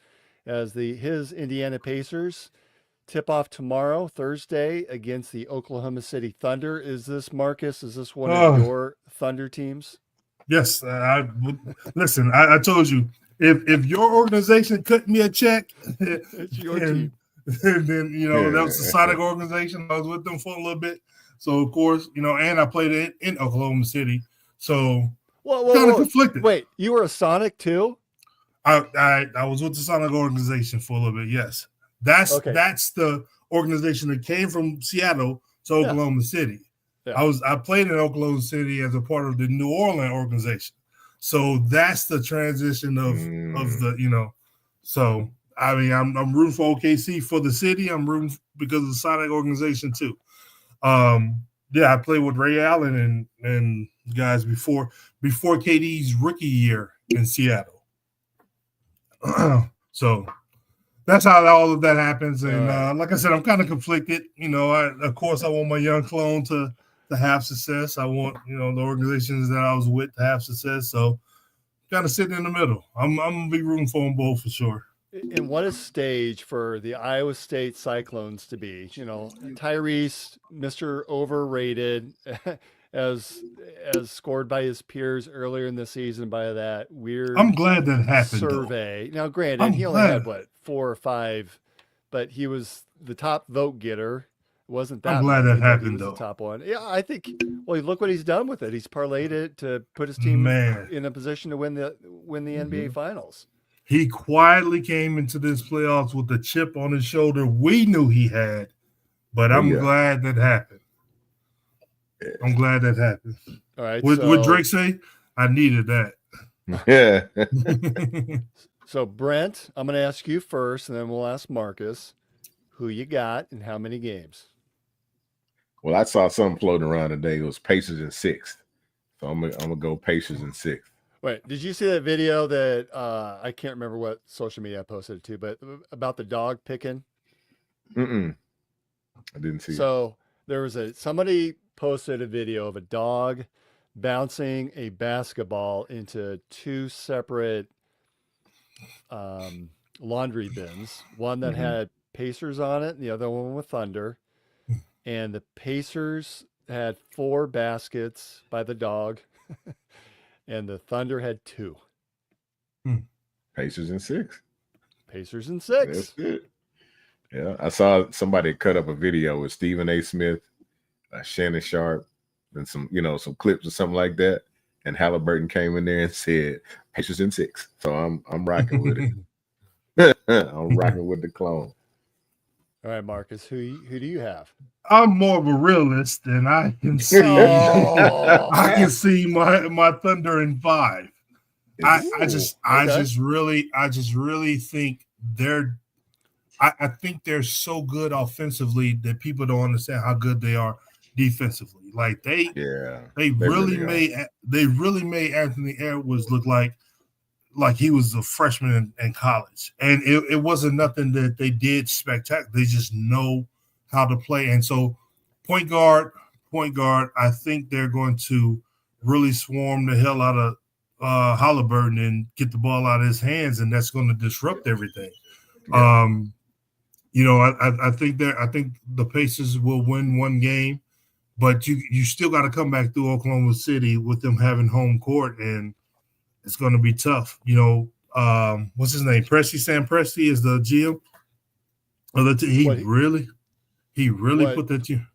as his Indiana Pacers tip off tomorrow, Thursday, against the Oklahoma City Thunder. Is this, Marcus? Is this one of your Thunder teams? Yes. Listen, I told you, if your organization cut me a check, it's your team. And then that was the Sonic organization. I was with them for a little bit. So, of course, and I played in Oklahoma City. So, kind of conflicted. Wait, you were a Sonic too? I was with the Sonic organization for a little bit, yes. That's the organization that came from Seattle to Oklahoma City. Yeah. I played in Oklahoma City as a part of the New Orleans organization. So that's the transition of the, So, I mean, I'm rooting for OKC for the city. I'm rooting because of the Sonic organization too. I played with Ray Allen and guys before KD's rookie year in Seattle. So that's how all of that happens. And like I said, I'm kind of conflicted. Of course, I want my young clone to have success. I want, the organizations that I was with to have success. So kind of sitting in the middle. I'm going to be rooting for them both for sure. And what a stage for the Iowa State Cyclones to be. Tyrese, Mr. Overrated, as scored by his peers earlier in the season by that weird I'm glad that happened, survey. Now, granted, he only had, 4 or 5, but he was the top vote getter. It wasn't that I'm glad that happened, though. The top one. Yeah, I think, look what he's done with it. He's parlayed it to put his team in a position to win the NBA Finals. He quietly came into this playoffs with a chip on his shoulder we knew he had, but I'm glad that happened. I'm glad that happened. All right. What Drake say? I needed that. Yeah. So, Brent, I'm going to ask you first, and then we'll ask Marcus who you got and how many games. Well, I saw something floating around today. It was Pacers in 6th. So I'm gonna go Pacers in 6th. Wait, did you see that video that I can't remember what social media I posted it to, but about the dog picking? I didn't see. So there was somebody posted a video of a dog bouncing a basketball into 2 separate laundry bins. One that had Pacers on it, and the other one with Thunder. And the Pacers had 4 baskets by the dog. And the Thunder had 2. Pacers in 6. Pacers in 6. That's it. Yeah, I saw somebody cut up a video with Stephen A. Smith, Shannon Sharp, and some clips or something like that. And Halliburton came in there and said Pacers in 6. So I'm rocking with it. I'm rocking with the clone. All right, Marcus, who do you have? I'm more of a realist, and I can see I can see my Thunder in 5. I just really think I think they're so good offensively that people don't understand how good they are defensively. Like they really made Anthony Edwards look like he was a freshman in college. And it wasn't nothing that they did spectacular. They just know how to play. And so point guard, I think they're going to really swarm the hell out of Halliburton and get the ball out of his hands, and that's going to disrupt everything. I think the Pacers will win 1 game, but you still got to come back through Oklahoma City with them having home court, and it's going to be tough. What's his name? Sam Presti is the GM. He really put that team.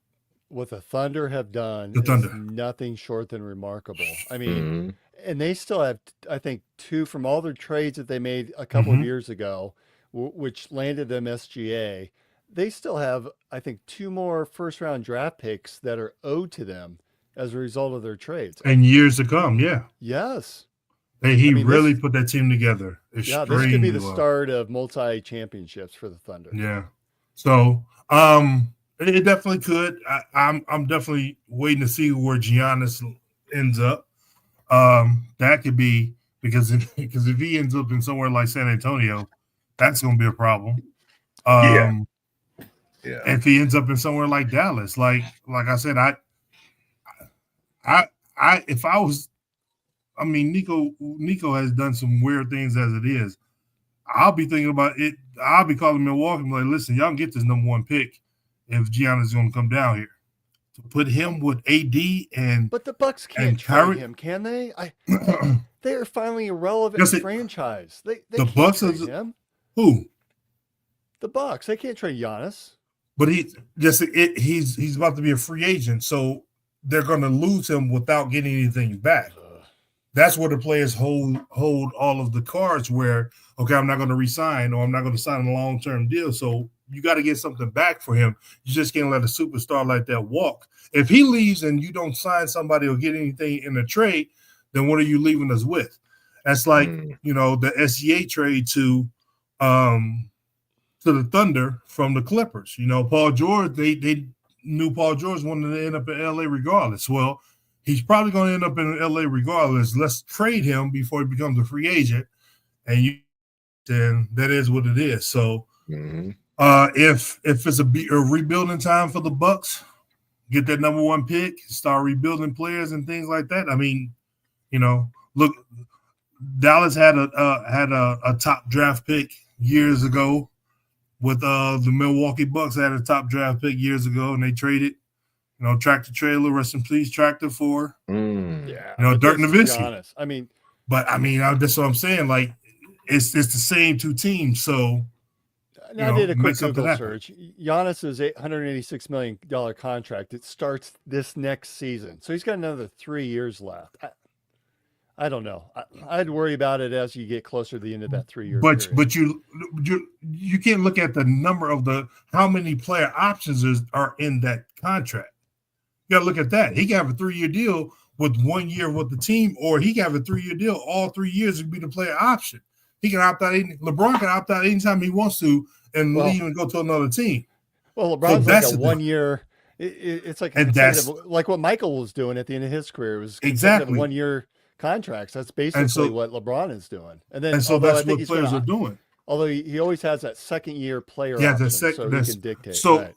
what the Thunder have done The is Thunder. nothing short than remarkable. I mean, Mhm. and they still have, I think, two from all their trades that they made a couple of years ago, which landed them SGA. They still have, I think, two more first round draft picks that are owed to them as a result of their trades. And years to come, yeah. Yes. He mean, really this- put that team together Yeah, this could be extremely the well. start of multi championships for the Thunder. Yeah. So it definitely could. I'm definitely waiting to see where Giannis ends up. That could be because if he ends up in somewhere like San Antonio, that's going to be a problem. Yeah. If he ends up in somewhere like Dallas, like I said, if I was, I mean, Nico has done some weird things as it is. I'll be thinking about it. I'll be calling Milwaukee and be like, listen, y'all can get this number one pick if Giannis is going to come down here. To put him with AD and But the Bucks can't and trade Kyrie- him, can they? They are finally a relevant Yes, it- franchise. They the can't Bucks trade is- him. who? The Bucks. They can't trade Giannis. But he's about to be a free agent, so they're going to lose him without getting anything back. That's where the players hold all of the cards where, okay, I'm not going to resign or I'm not going to sign a long-term deal. So you got to get something back for him. You just can't let a superstar like that walk. If he leaves and you don't sign somebody or get anything in a trade, then what are you leaving us with? That's like, the SGA trade to the Thunder from the Clippers. Paul George, they knew Paul George wanted to end up in LA regardless. Well, he's probably going to end up in LA regardless. Let's trade him before he becomes a free agent. And then that is what it is. So if it's a rebuilding time for the Bucks, get that number one pick, start rebuilding players and things like that. I mean, look, Dallas had a top draft pick years ago with the Milwaukee Bucks had a top draft pick years ago, and they traded, tractor trailer, rest in peace, tractor for, Yeah. Dirk Nowitzki. Giannis. I mean, that's what I'm saying. Like, it's the same two teams. So I did a quick make something Google happen. search. Giannis's $186 million contract, it starts this next season. So he's got another 3 years left. I don't know. I'd worry about it as you get closer to the end of that 3 year period. But you can't look at the number of how many player options are in that contract. You got to look at that. He can have a 3-year deal with 1 year with the team, or he can have a 3-year deal. All 3 years would be the player option. He can opt out. LeBron can opt out anytime he wants to and leave and go to another team. Well, LeBron's like a 1 year. It's like like what Michael was doing at the end of his career. It was exactly 1 year contracts. That's basically what LeBron is doing. And so that's what players are doing. Although he always has that second year player option, so he can dictate. So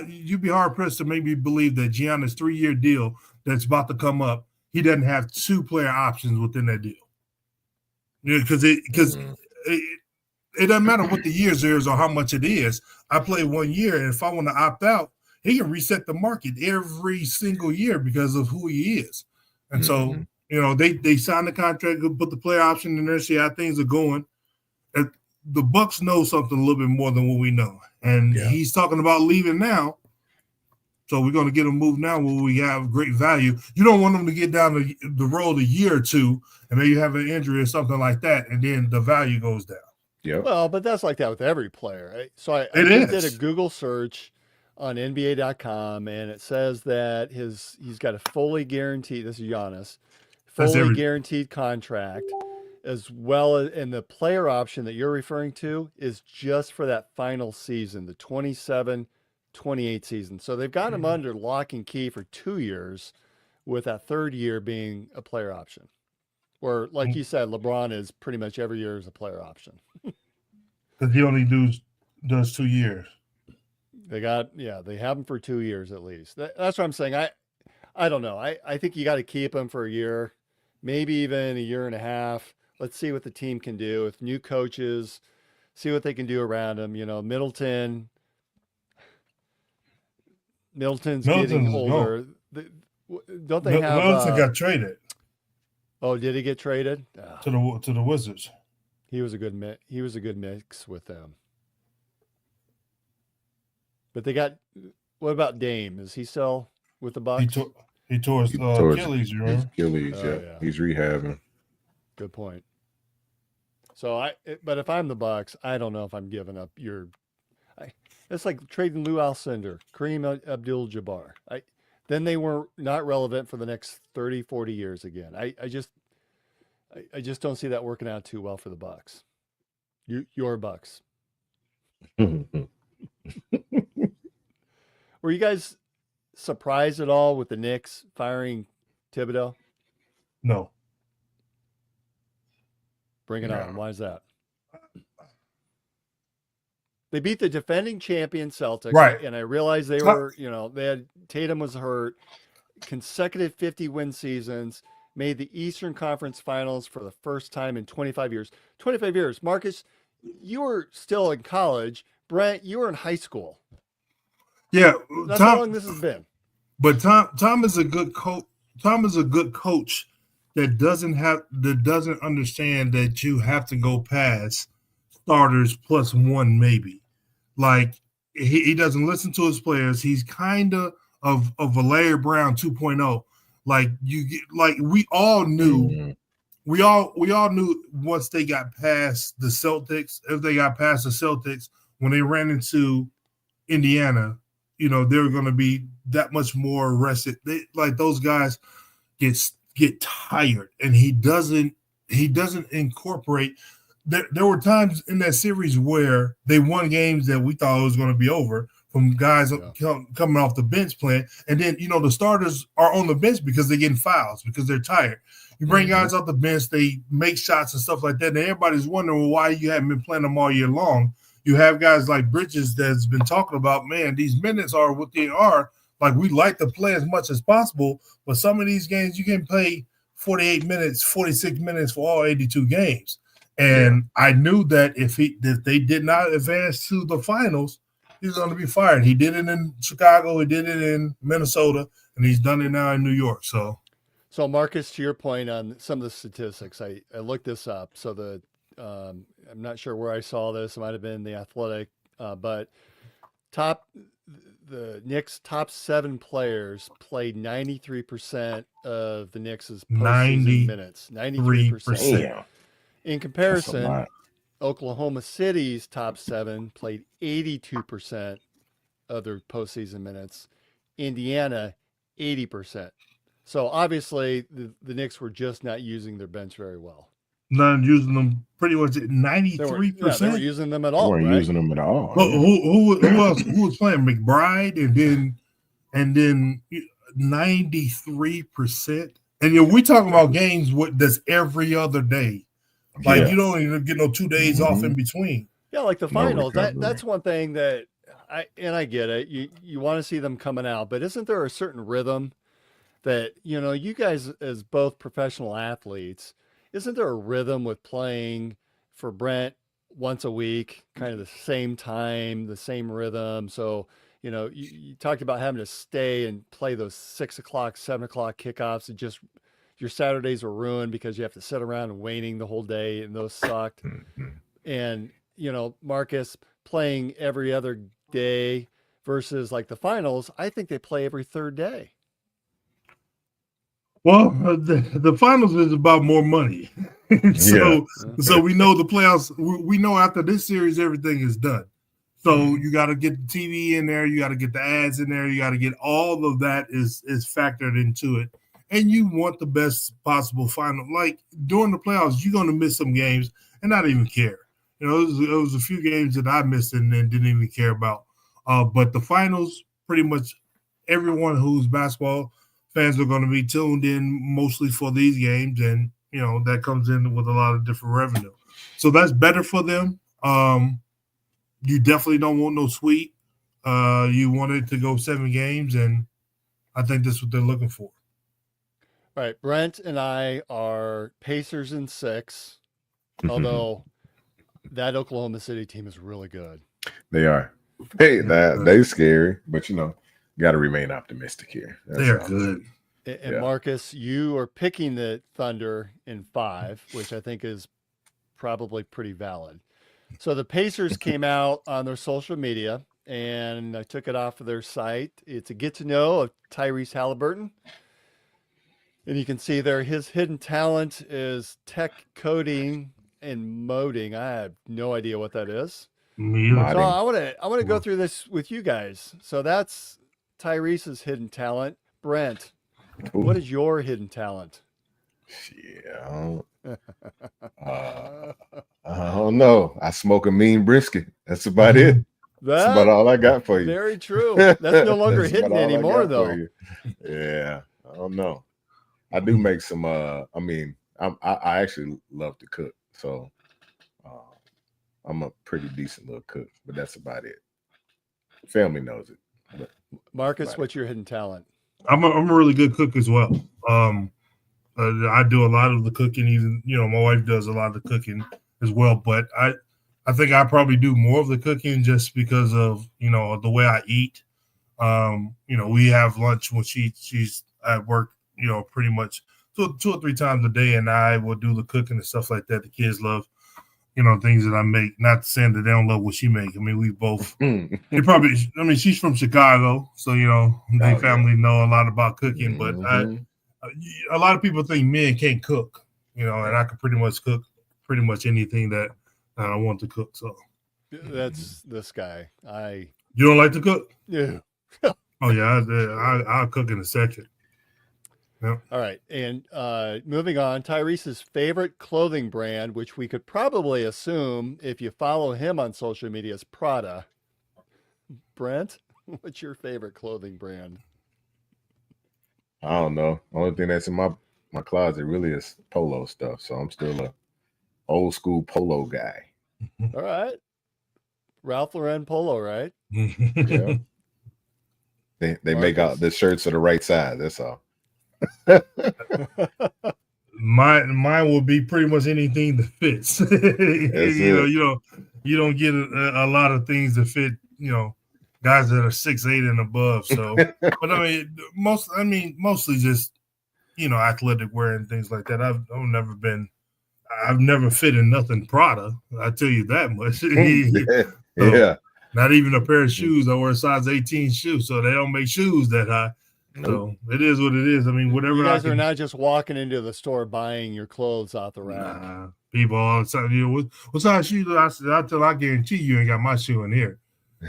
you'd be hard pressed to maybe believe that Giannis' 3-year deal that's about to come up, he doesn't have 2 player options within that deal. Because it doesn't matter what the years is or how much it is. I play 1 year, and if I want to opt out, he can reset the market every single year because of who he is. And so, they signed the contract, put the player option in there, see how things are going. The Bucks know something a little bit more than what we know. And he's talking about leaving now. So we're going to get him moved now where we have great value. You don't want him to get down the road a year or two and maybe have an injury or something like that, and then the value goes down. Yeah. Well, but that's like that with every player. Right? So I did a Google search on NBA.com, and it says that he's got a fully guaranteed, this is Giannis, fully guaranteed contract, as well as, and the player option that you're referring to is just for that final season, the 27-28 season. So they've got him under lock and key for 2 years, with that third year being a player option. Or like you said, LeBron is pretty much every year is a player option. Because he only does 2 years. They have him for 2 years at least. That's what I'm saying. I don't know. I think you got to keep him for a year, maybe even a year and a half. Let's see what the team can do with new coaches, see what they can do around him. Middleton's getting older. Don't they have Middleton got traded. Oh, did he get traded? To the Wizards. He was a good mix with them. But they got What about Dame? Is he still with the He Bucks? tore he tore his Towards Achilles. You his remember? Achilles, Oh, yeah. yeah. He's rehabbing. Good point. So but if I'm the Bucks, I don't know if I'm giving up it's like trading Lou Alcindor, Kareem Abdul-Jabbar. Then they were not relevant for the next 30, 40 years again. I just don't see that working out too well for the Bucks. Your Bucks. Were you guys surprised at all with the Knicks firing Thibodeau? No. Bring it No. on. Why is that? They beat the defending champion Celtics, Right. and I realized they were, they had Tatum was hurt, consecutive 50-win seasons, made the Eastern Conference Finals for the first time in 25 years. 25 years. Marcus, you were still in college. Brent, you were in high school. Yeah, That's how long this has been. But Tom is a good coach. Tom is a good coach that doesn't understand that you have to go past starters plus one maybe. Like he doesn't listen to his players. He's kind of a Larry Brown 2.0. We all knew. We all knew once they got past the Celtics, if they got past the Celtics, when they ran into Indiana, they were going to be that much more rested. Those guys get tired, and he doesn't incorporate. There were times in that series where they won games that we thought it was going to be over from guys coming off the bench playing, and then the starters are on the bench because they're getting fouls because they're tired. You bring guys off the bench, they make shots and stuff like that, and everybody's wondering why you haven't been playing them all year long. You have guys like Bridges that's been talking about, man, these minutes are what they are. Like, we like to play as much as possible, but some of these games you can play 48 minutes, 46 minutes for all 82 games. And I knew that if they did not advance to the finals, he was going to be fired. He did it in Chicago, he did it in Minnesota, and he's done it now in New York. So Marcus, to your point on some of the statistics, I looked this up. So I'm not sure where I saw this. It might have been The Athletic, but the Knicks' top 7 players played 93% of the Knicks' postseason minutes. 93%. Damn. In comparison, Oklahoma City's top 7 played 82% of their postseason minutes. Indiana, 80%. So obviously, the Knicks were just not using their bench very well. Not using them pretty much at 93%. They weren't using them at They all. weren't right? using them at all. But who else? Who was playing? McBride and then 93%. And we talking about games that's every other day. Like you don't even get no 2 days off in between. Yeah, like the finals. That's one thing that I get it. You want to see them coming out, but isn't there a certain rhythm that you guys as both professional athletes? Isn't there a rhythm with playing for Brent once a week, kind of the same time, the same rhythm? So you talked about having to stay and play those 6 o'clock, 7 o'clock kickoffs, and just your Saturdays were ruined because you have to sit around and waiting the whole day, and those sucked. And Marcus playing every other day versus like the finals, I think they play every third day. Well, the finals is about more money. So we know the playoffs, we know after this series, everything is done. So you got to get the TV in there. You got to get the ads in there. You got to get all of that is factored into it. And you want the best possible final. Like during the playoffs, you're going to miss some games and not even care. It was a few games that I missed and didn't even care about. But the finals, pretty much everyone who's basketball fans are going to be tuned in mostly for these games. And, that comes in with a lot of different revenue. So that's better for them. You definitely don't want no sweep. You want it to go 7 games, and I think that's what they're looking for. All right, Brent and I are Pacers in 6, although that Oklahoma City team is really good. They are. Hey, they scary, but got to remain optimistic here. They're good. And Marcus, you are picking the Thunder in 5, which I think is probably pretty valid. So the Pacers came out on their social media and I took it off of their site. It's a get to know of Tyrese Halliburton. And you can see there his hidden talent is tech coding and moding. I have no idea what that is. Me So either. Modding. I want to go through this with you guys. So that's Tyrese's hidden talent. Brent, what is your hidden talent? Yeah. I don't know. I smoke a mean brisket. That's about it. That's about all I got for you. Very true. That's no longer That's hidden about all I anymore, got for though. you. Yeah. I don't know. I do make some. I mean, I actually love to cook, so I'm a pretty decent little cook. But that's about it. Family knows it. But Marcus, what's your hidden talent? I'm a really good cook as well. I do a lot of the cooking. Even my wife does a lot of the cooking as well. But I think I probably do more of the cooking just because of the way I eat. We have lunch when she's at work. Pretty much two or three times a day, and I will do the cooking and stuff like that. The kids love things that I make. Not saying that they don't love what she make. I mean, we both. They probably. I mean, she's from Chicago, so they family know a lot about cooking. But a lot of people think men can't cook, and I can pretty much cook pretty much anything that I want to cook. So that's this guy. You don't like to cook? Yeah. Oh yeah, I'll cook in a second. Yep. All right. And moving on, Tyrese's favorite clothing brand, which we could probably assume if you follow him on social media, is Prada. Brent, what's your favorite clothing brand? I don't know. Only thing that's in my closet really is polo stuff. So I'm still a old school polo guy. All right. Ralph Lauren polo, right? Yeah. They make out the shirts are the right size. That's all. Mine will be pretty much anything that fits. You don't get a lot of things that fit. Guys that are 6'8" and above. So, but I mean, mostly just athletic wear and things like that. I've never fit in nothing Prada. I tell you that much. Yeah. Not even a pair of shoes. I wear a size 18 shoe, so they don't make shoes that high. So it is what it is. I mean, whatever. You guys are not just walking into the store buying your clothes off the rack. People all the time, what size shoe do I said? I guarantee you ain't got my shoe in here.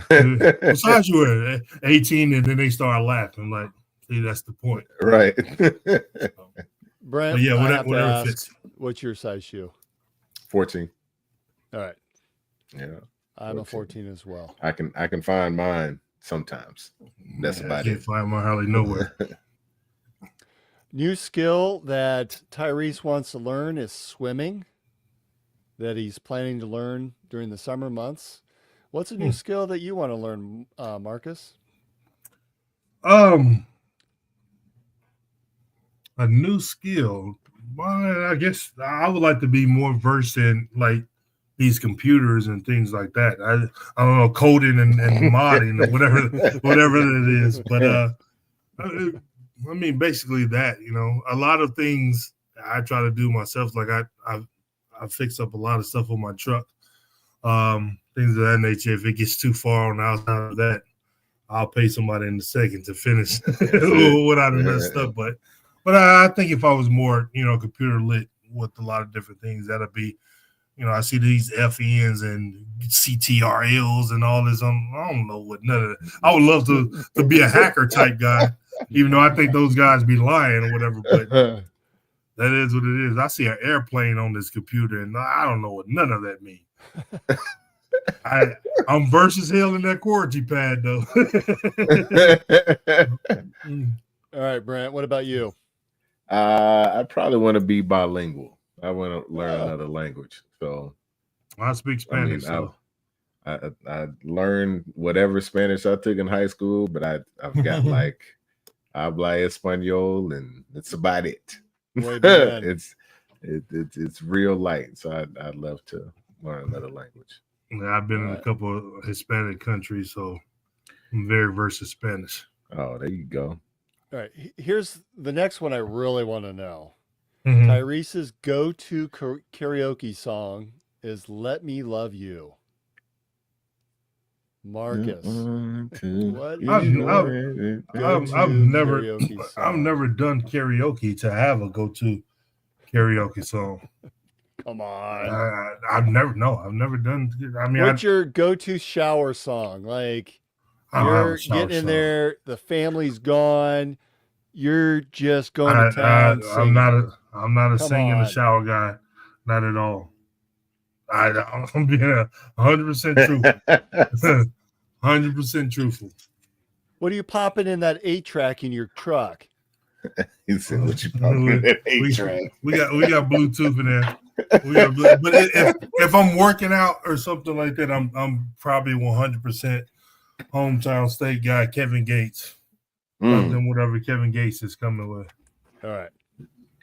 What size you wear? 18, and then they start laughing. Like, see, that's the point. Right. Brent, yeah, whatever fits. What's your size shoe? 14. All right. Yeah. I'm a 14 as well. I can find mine sometimes. That's about can't it. find mine hardly nowhere. New skill that Tyrese wants to learn is swimming, that he's planning to learn during the summer months. What's a new skill that you want to learn, Marcus? A new skill. Well, I guess I would like to be more versed in like these computers and things like that. I don't know, coding and modding or whatever it is. But I mean, basically that. A lot of things I try to do myself. Like I fix up a lot of stuff on my truck. Things of that nature. If it gets too far on the outside of that, I'll pay somebody in a second to finish without enough stuff. But I think if I was more, computer lit with a lot of different things, that'd be, I see these FENs and CTRLs and all this. I don't know what none of that. I would love to be a hacker type guy, even though I think those guys be lying or whatever. But that is what it is. I see an airplane on this computer, and I don't know what none of that means. I'm versus hell in that QWERTY pad, though. All right, Brent, what about you? I probably want to be bilingual. I want to learn another language. So I speak Spanish. I learned whatever Spanish I took in high school, but I've got like habla español, and it's about it. It's real light. So I'd love to learn another language. Yeah, I've been in a couple of Hispanic countries, so I'm very versed in Spanish. Oh, there you go. All right, here's the next one I really want to know. Mm-hmm. Tyrese's go-to karaoke song is "Let Me Love You." Marcus. What is I've your I've go-to never karaoke I've song? never done karaoke to have a go-to karaoke song. Come on. I've never done. I mean, What's your go-to shower song? Like I don't have a you're shower getting in song. there, the family's gone, you're just going to town singing. I'm not a Come sing in the on. shower guy, not at all. I'm being 100% truthful. 100% truthful. What are you popping in that 8-track in your truck? He said, "What you popping in that 8-track?" We got Bluetooth in there. But if I'm working out or something like that, I'm probably 100% hometown state guy, Kevin Gates. Something whatever Kevin Gates is coming with. All right.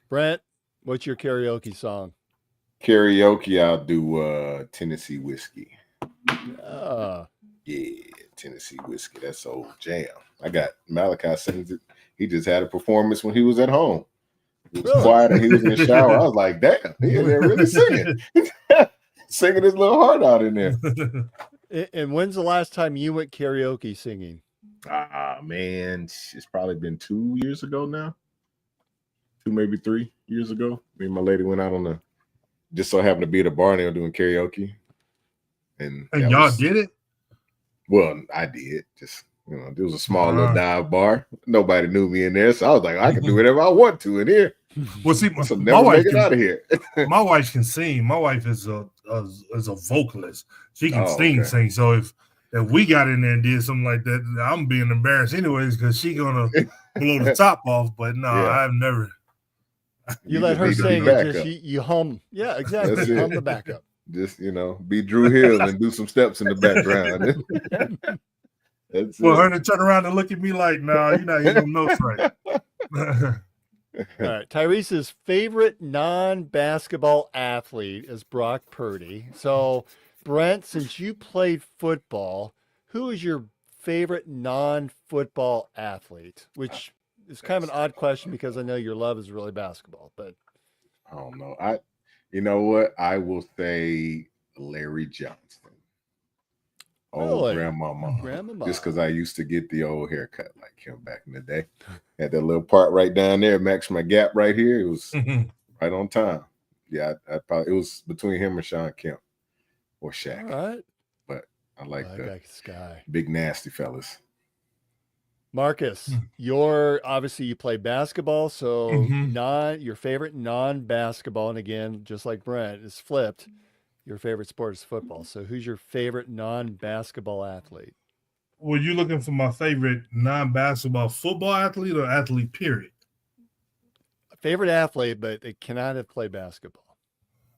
Brent, what's your karaoke song? Karaoke, I'll do Tennessee Whiskey. Uh, Yeah, Tennessee Whiskey. That's old jam. I got Malachi sings it. He just had a performance when he was at home. He was quiet and he was in the shower. I was like, damn, he in there really singing. Singing his little heart out in there. And when's the last time you went karaoke singing? Man, it's probably been 2 years ago now. 2, maybe 3 years ago. Me and my lady went out on just so happened to be at a bar and they were doing karaoke. And y'all did it? Well, I did. Just, there was a small little dive bar. Nobody knew me in there. So I was like, I can do whatever I want to in here. Well, see, so my never wife make it out of here. My wife can sing. My wife is a vocalist. She can sing. So if we got in there and did something like that, I'm being embarrassed anyways because she gonna blow the top off. But no, I've never. You let her sing it, just you hum. Yeah, exactly. You hum the backup. Just, be Drew Hill and do some steps in the background. Well, her to turn around and look at me like, no, you're not hitting them notes right. All right. Tyrese's favorite non-basketball athlete is Brock Purdy. So, Brent, since you played football, who is your favorite non-football athlete? Which is kind of an odd question because I know your love is really basketball, but I don't know. You know what? I will say Larry Johnson. Old grandmama. Just because I used to get the old haircut like him back in the day. Had that little part right down there, matched my gap right here. It was right on time. Yeah, I probably it was between him and Sean Kemp or Shaq. All right. But I like the Sky. Big nasty fellas. Marcus, obviously you play basketball, so your favorite non-basketball, and again, just like Brent, is flipped. Your favorite sport is football. So who's your favorite non-basketball athlete? Were you looking for my favorite non-basketball football athlete or athlete period? Favorite athlete, but they cannot have played basketball.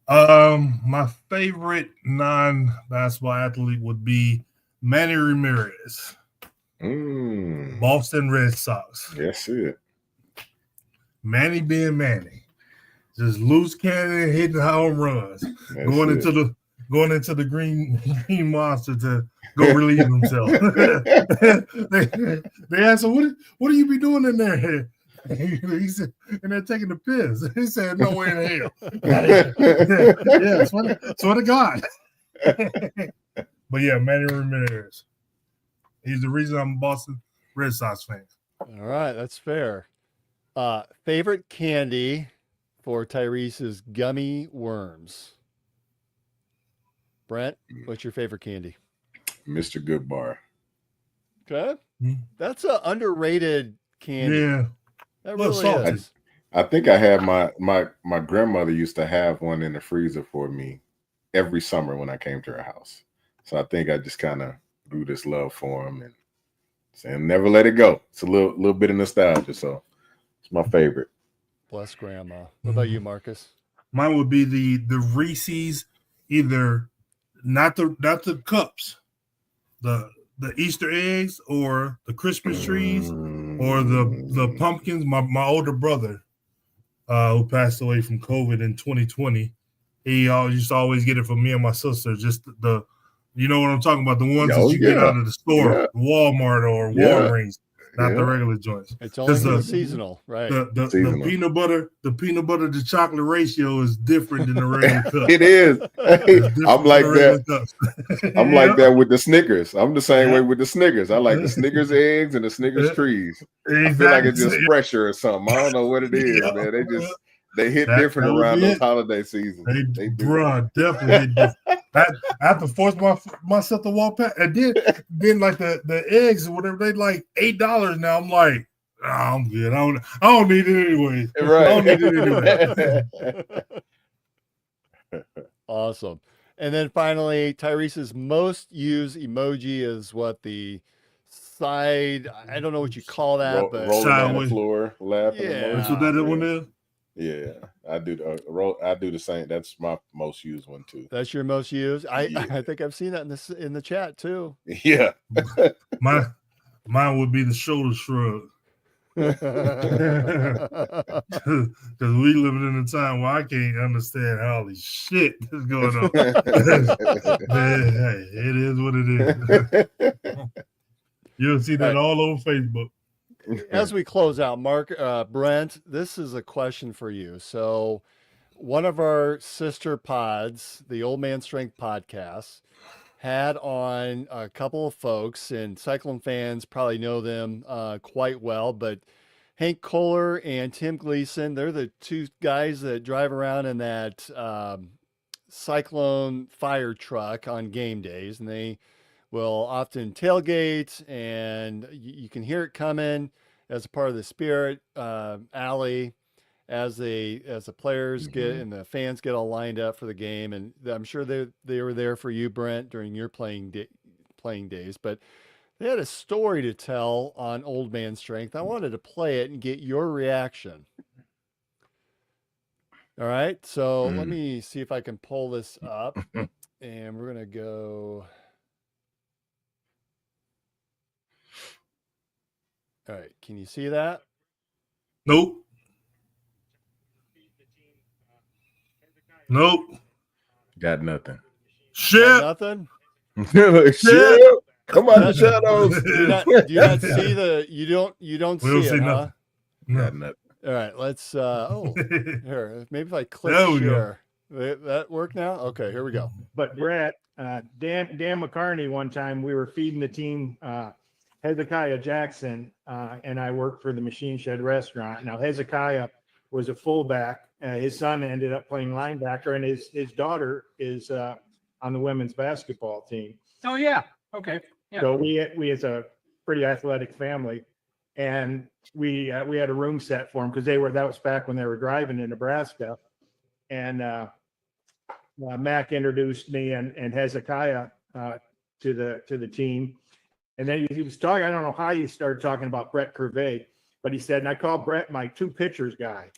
My favorite non-basketball athlete would be Manny Ramirez. Boston Red Sox. That's it. Manny being Manny. Just loose cannon, hitting home runs. Going into the green monster to go relieve himself. they asked him, what do you be doing in there? He said, and they're taking the piss. He said, no way in hell. Yeah, swear to God. But yeah, Manny Ramirez. He's the reason I'm a Boston Red Sox fan. All right, that's fair. Favorite candy for Tyrese's gummy worms. Brent, what's your favorite candy? Mr. Goodbar. Okay. That's an underrated candy. Yeah. That really is. I think I had my grandmother used to have one in the freezer for me every summer when I came to her house. So I think I just kind of grew this love for him and saying never let it go. It's a little bit of nostalgia, so it's my favorite. Bless grandma. What about you, Marcus? Mine would be the Reese's, either not the cups, the Easter eggs or the Christmas trees or the pumpkins. My older brother, who passed away from COVID in 2020, he used to always get it for me and my sister. Just you know what I'm talking about, the ones that you get out of the store, Walmart or Walgreens. not the regular joints. It's only for the the seasonal, right? The Seasonal. peanut butter to chocolate ratio is different than the regular cup. It is. I'm like that. I'm like that with the Snickers. I'm the same way with the Snickers. I like the Snickers eggs and the Snickers trees. Exactly. I feel like it's just fresher or something. I don't know what it is, man. They hit different around those holiday seasons. They do. Definitely hit different. I have to force myself to walk past. And then like the eggs or whatever, they like $8 now. I'm like, oh, I'm good. I don't need it anyway. Right. I don't need it anyway. Awesome. And then finally, Tyrese's most used emoji is what the side, I don't know what you call that, but rolling on the floor, laughing. Yeah. That's what that one is? Yeah, I do the same. That's my most used one too. That's your most used. I think I've seen that in the chat too. Yeah. Mine would be the shoulder shrug. Because we living in a time where I can't understand holy shit is going on. Hey, it is what it is. You'll see that all over Facebook. As we close out, Mark, Brent, this is a question for you. So one of our sister pods, the Old Man Strength podcast, had on a couple of folks, and Cyclone fans probably know them quite well, but Hank Kohler and Tim Gleason, they're the two guys that drive around in that Cyclone fire truck on game days, and they will often tailgate, and you can hear it coming as a part of the Spirit Alley as the players get and the fans get all lined up for the game. And I'm sure they were there for you, Brent, during your playing days. But they had a story to tell on Old Man Strength. I wanted to play it and get your reaction. All right, so let me see if I can pull this up, and we're gonna go. All right, can you see that? Nope. Got nothing. Shit. Nothing. Shit. Come on, the shadows. Do you not see the? You don't see it, huh? Got nothing. All right, let's. Here, maybe if I click There we share, that work now? Okay, here we go. But Brett, Dan McCartney, one time we were feeding the team. Hezekiah Jackson and I worked for the Machine Shed restaurant. Now Hezekiah was a fullback. His son ended up playing linebacker, and his daughter is on the women's basketball team. Oh yeah, okay. Yeah. So we as a pretty athletic family, and we had a room set for them because that was back when they were driving to Nebraska, and Mac introduced me and Hezekiah to the team. And then he was talking, I don't know how he started talking about Brett Curvey, but he said, and I call Brett my two pitchers guy.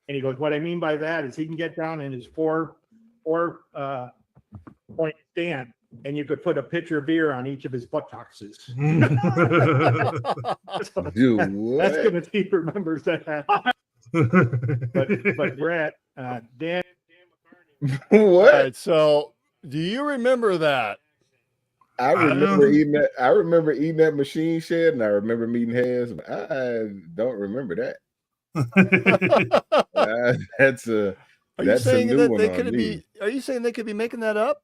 And he goes, what I mean by that is he can get down in his four point stand, and you could put a pitcher of beer on each of his buttocks. Dude, That's going to keep remembers that. but Brett, Dan what? All right, so do you remember that? I remember eating that Machine Shed, and I remember meeting Has. I don't remember that. That's a new one on me. Are you saying they could be making that up?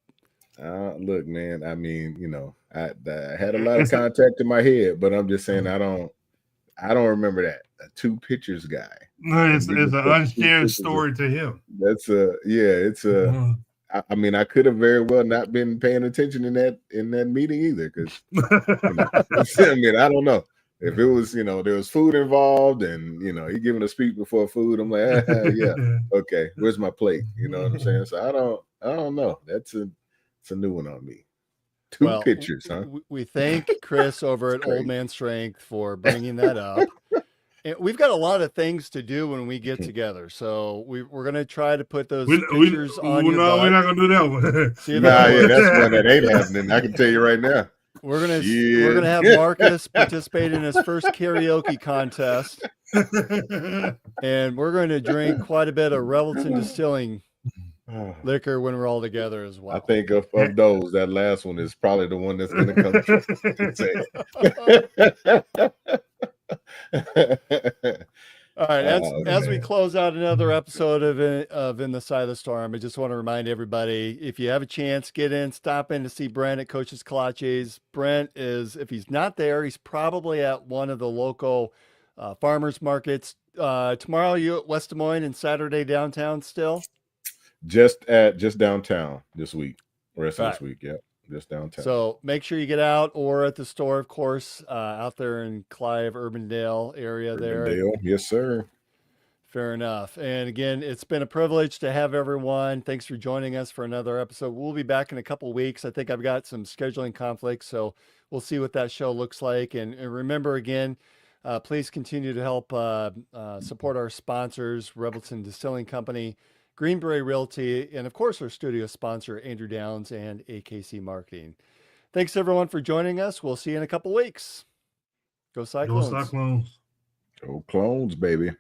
Look, man. I mean, I had a lot of contact in my head, but I'm just saying I don't remember that. A two pitchers guy. No, it's an unshared story to him. It's a. I mean, I could have very well not been paying attention in that meeting either, because I mean, I don't know if it was, there was food involved, and he giving a speech before food. I'm like, yeah, okay, where's my plate? You know what I'm saying? So I don't know. It's a new one on me. Two pitchers, huh? We thank Chris over at Old Man Strength for bringing that up. And we've got a lot of things to do when we get together, so we're going to try to put those pictures on your butt. We're not going to do that one. That's one that ain't happening. I can tell you right now. We're gonna have Marcus participate in his first karaoke contest, and we're going to drink quite a bit of Revelton Distilling liquor when we're all together as well. I think of those, that last one is probably the one that's going to come true. All right, Oh, as we man. close out another episode of In the Side of the Storm, I just want to remind everybody, if you have a chance, get in, stop in to see Brent at Coach's Kolaches. Brent is, if he's not there, he's probably at one of the local farmers markets. Tomorrow you at West Des Moines and Saturday downtown still? Just downtown this week. Rest of this week, yeah. Just downtown. So make sure you get out, or at the store, of course, out there in Clive, Urbandale area there. Urbandale, yes, sir. Fair enough. And again, it's been a privilege to have everyone. Thanks for joining us for another episode. We'll be back in a couple of weeks. I think I've got some scheduling conflicts, so we'll see what that show looks like. And remember, again, please continue to help support our sponsors, Revelton Distilling Company, Greenberry Realty, and of course, our studio sponsor, Andrew Downs and AKC Marketing. Thanks, everyone, for joining us. We'll see you in a couple of weeks. Go Cyclones. Go Cyclones. Go Clones, baby.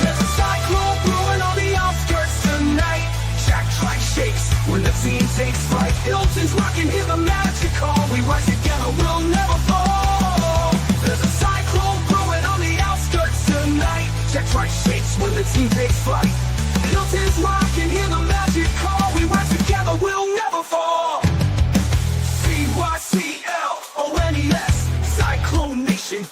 There's a cyclone brewing on the outskirts tonight. Jack Tribe shakes when the scene takes flight. Hilton's rocking, hear the magic call. We rise together, we'll never fall. There's a cyclone brewing on the outskirts tonight. Jack Tribe shakes when the team takes flight. Hilton's rocking, hear the magic call. We rise together, we'll never fall. CYCLONES, Cyclone Nation.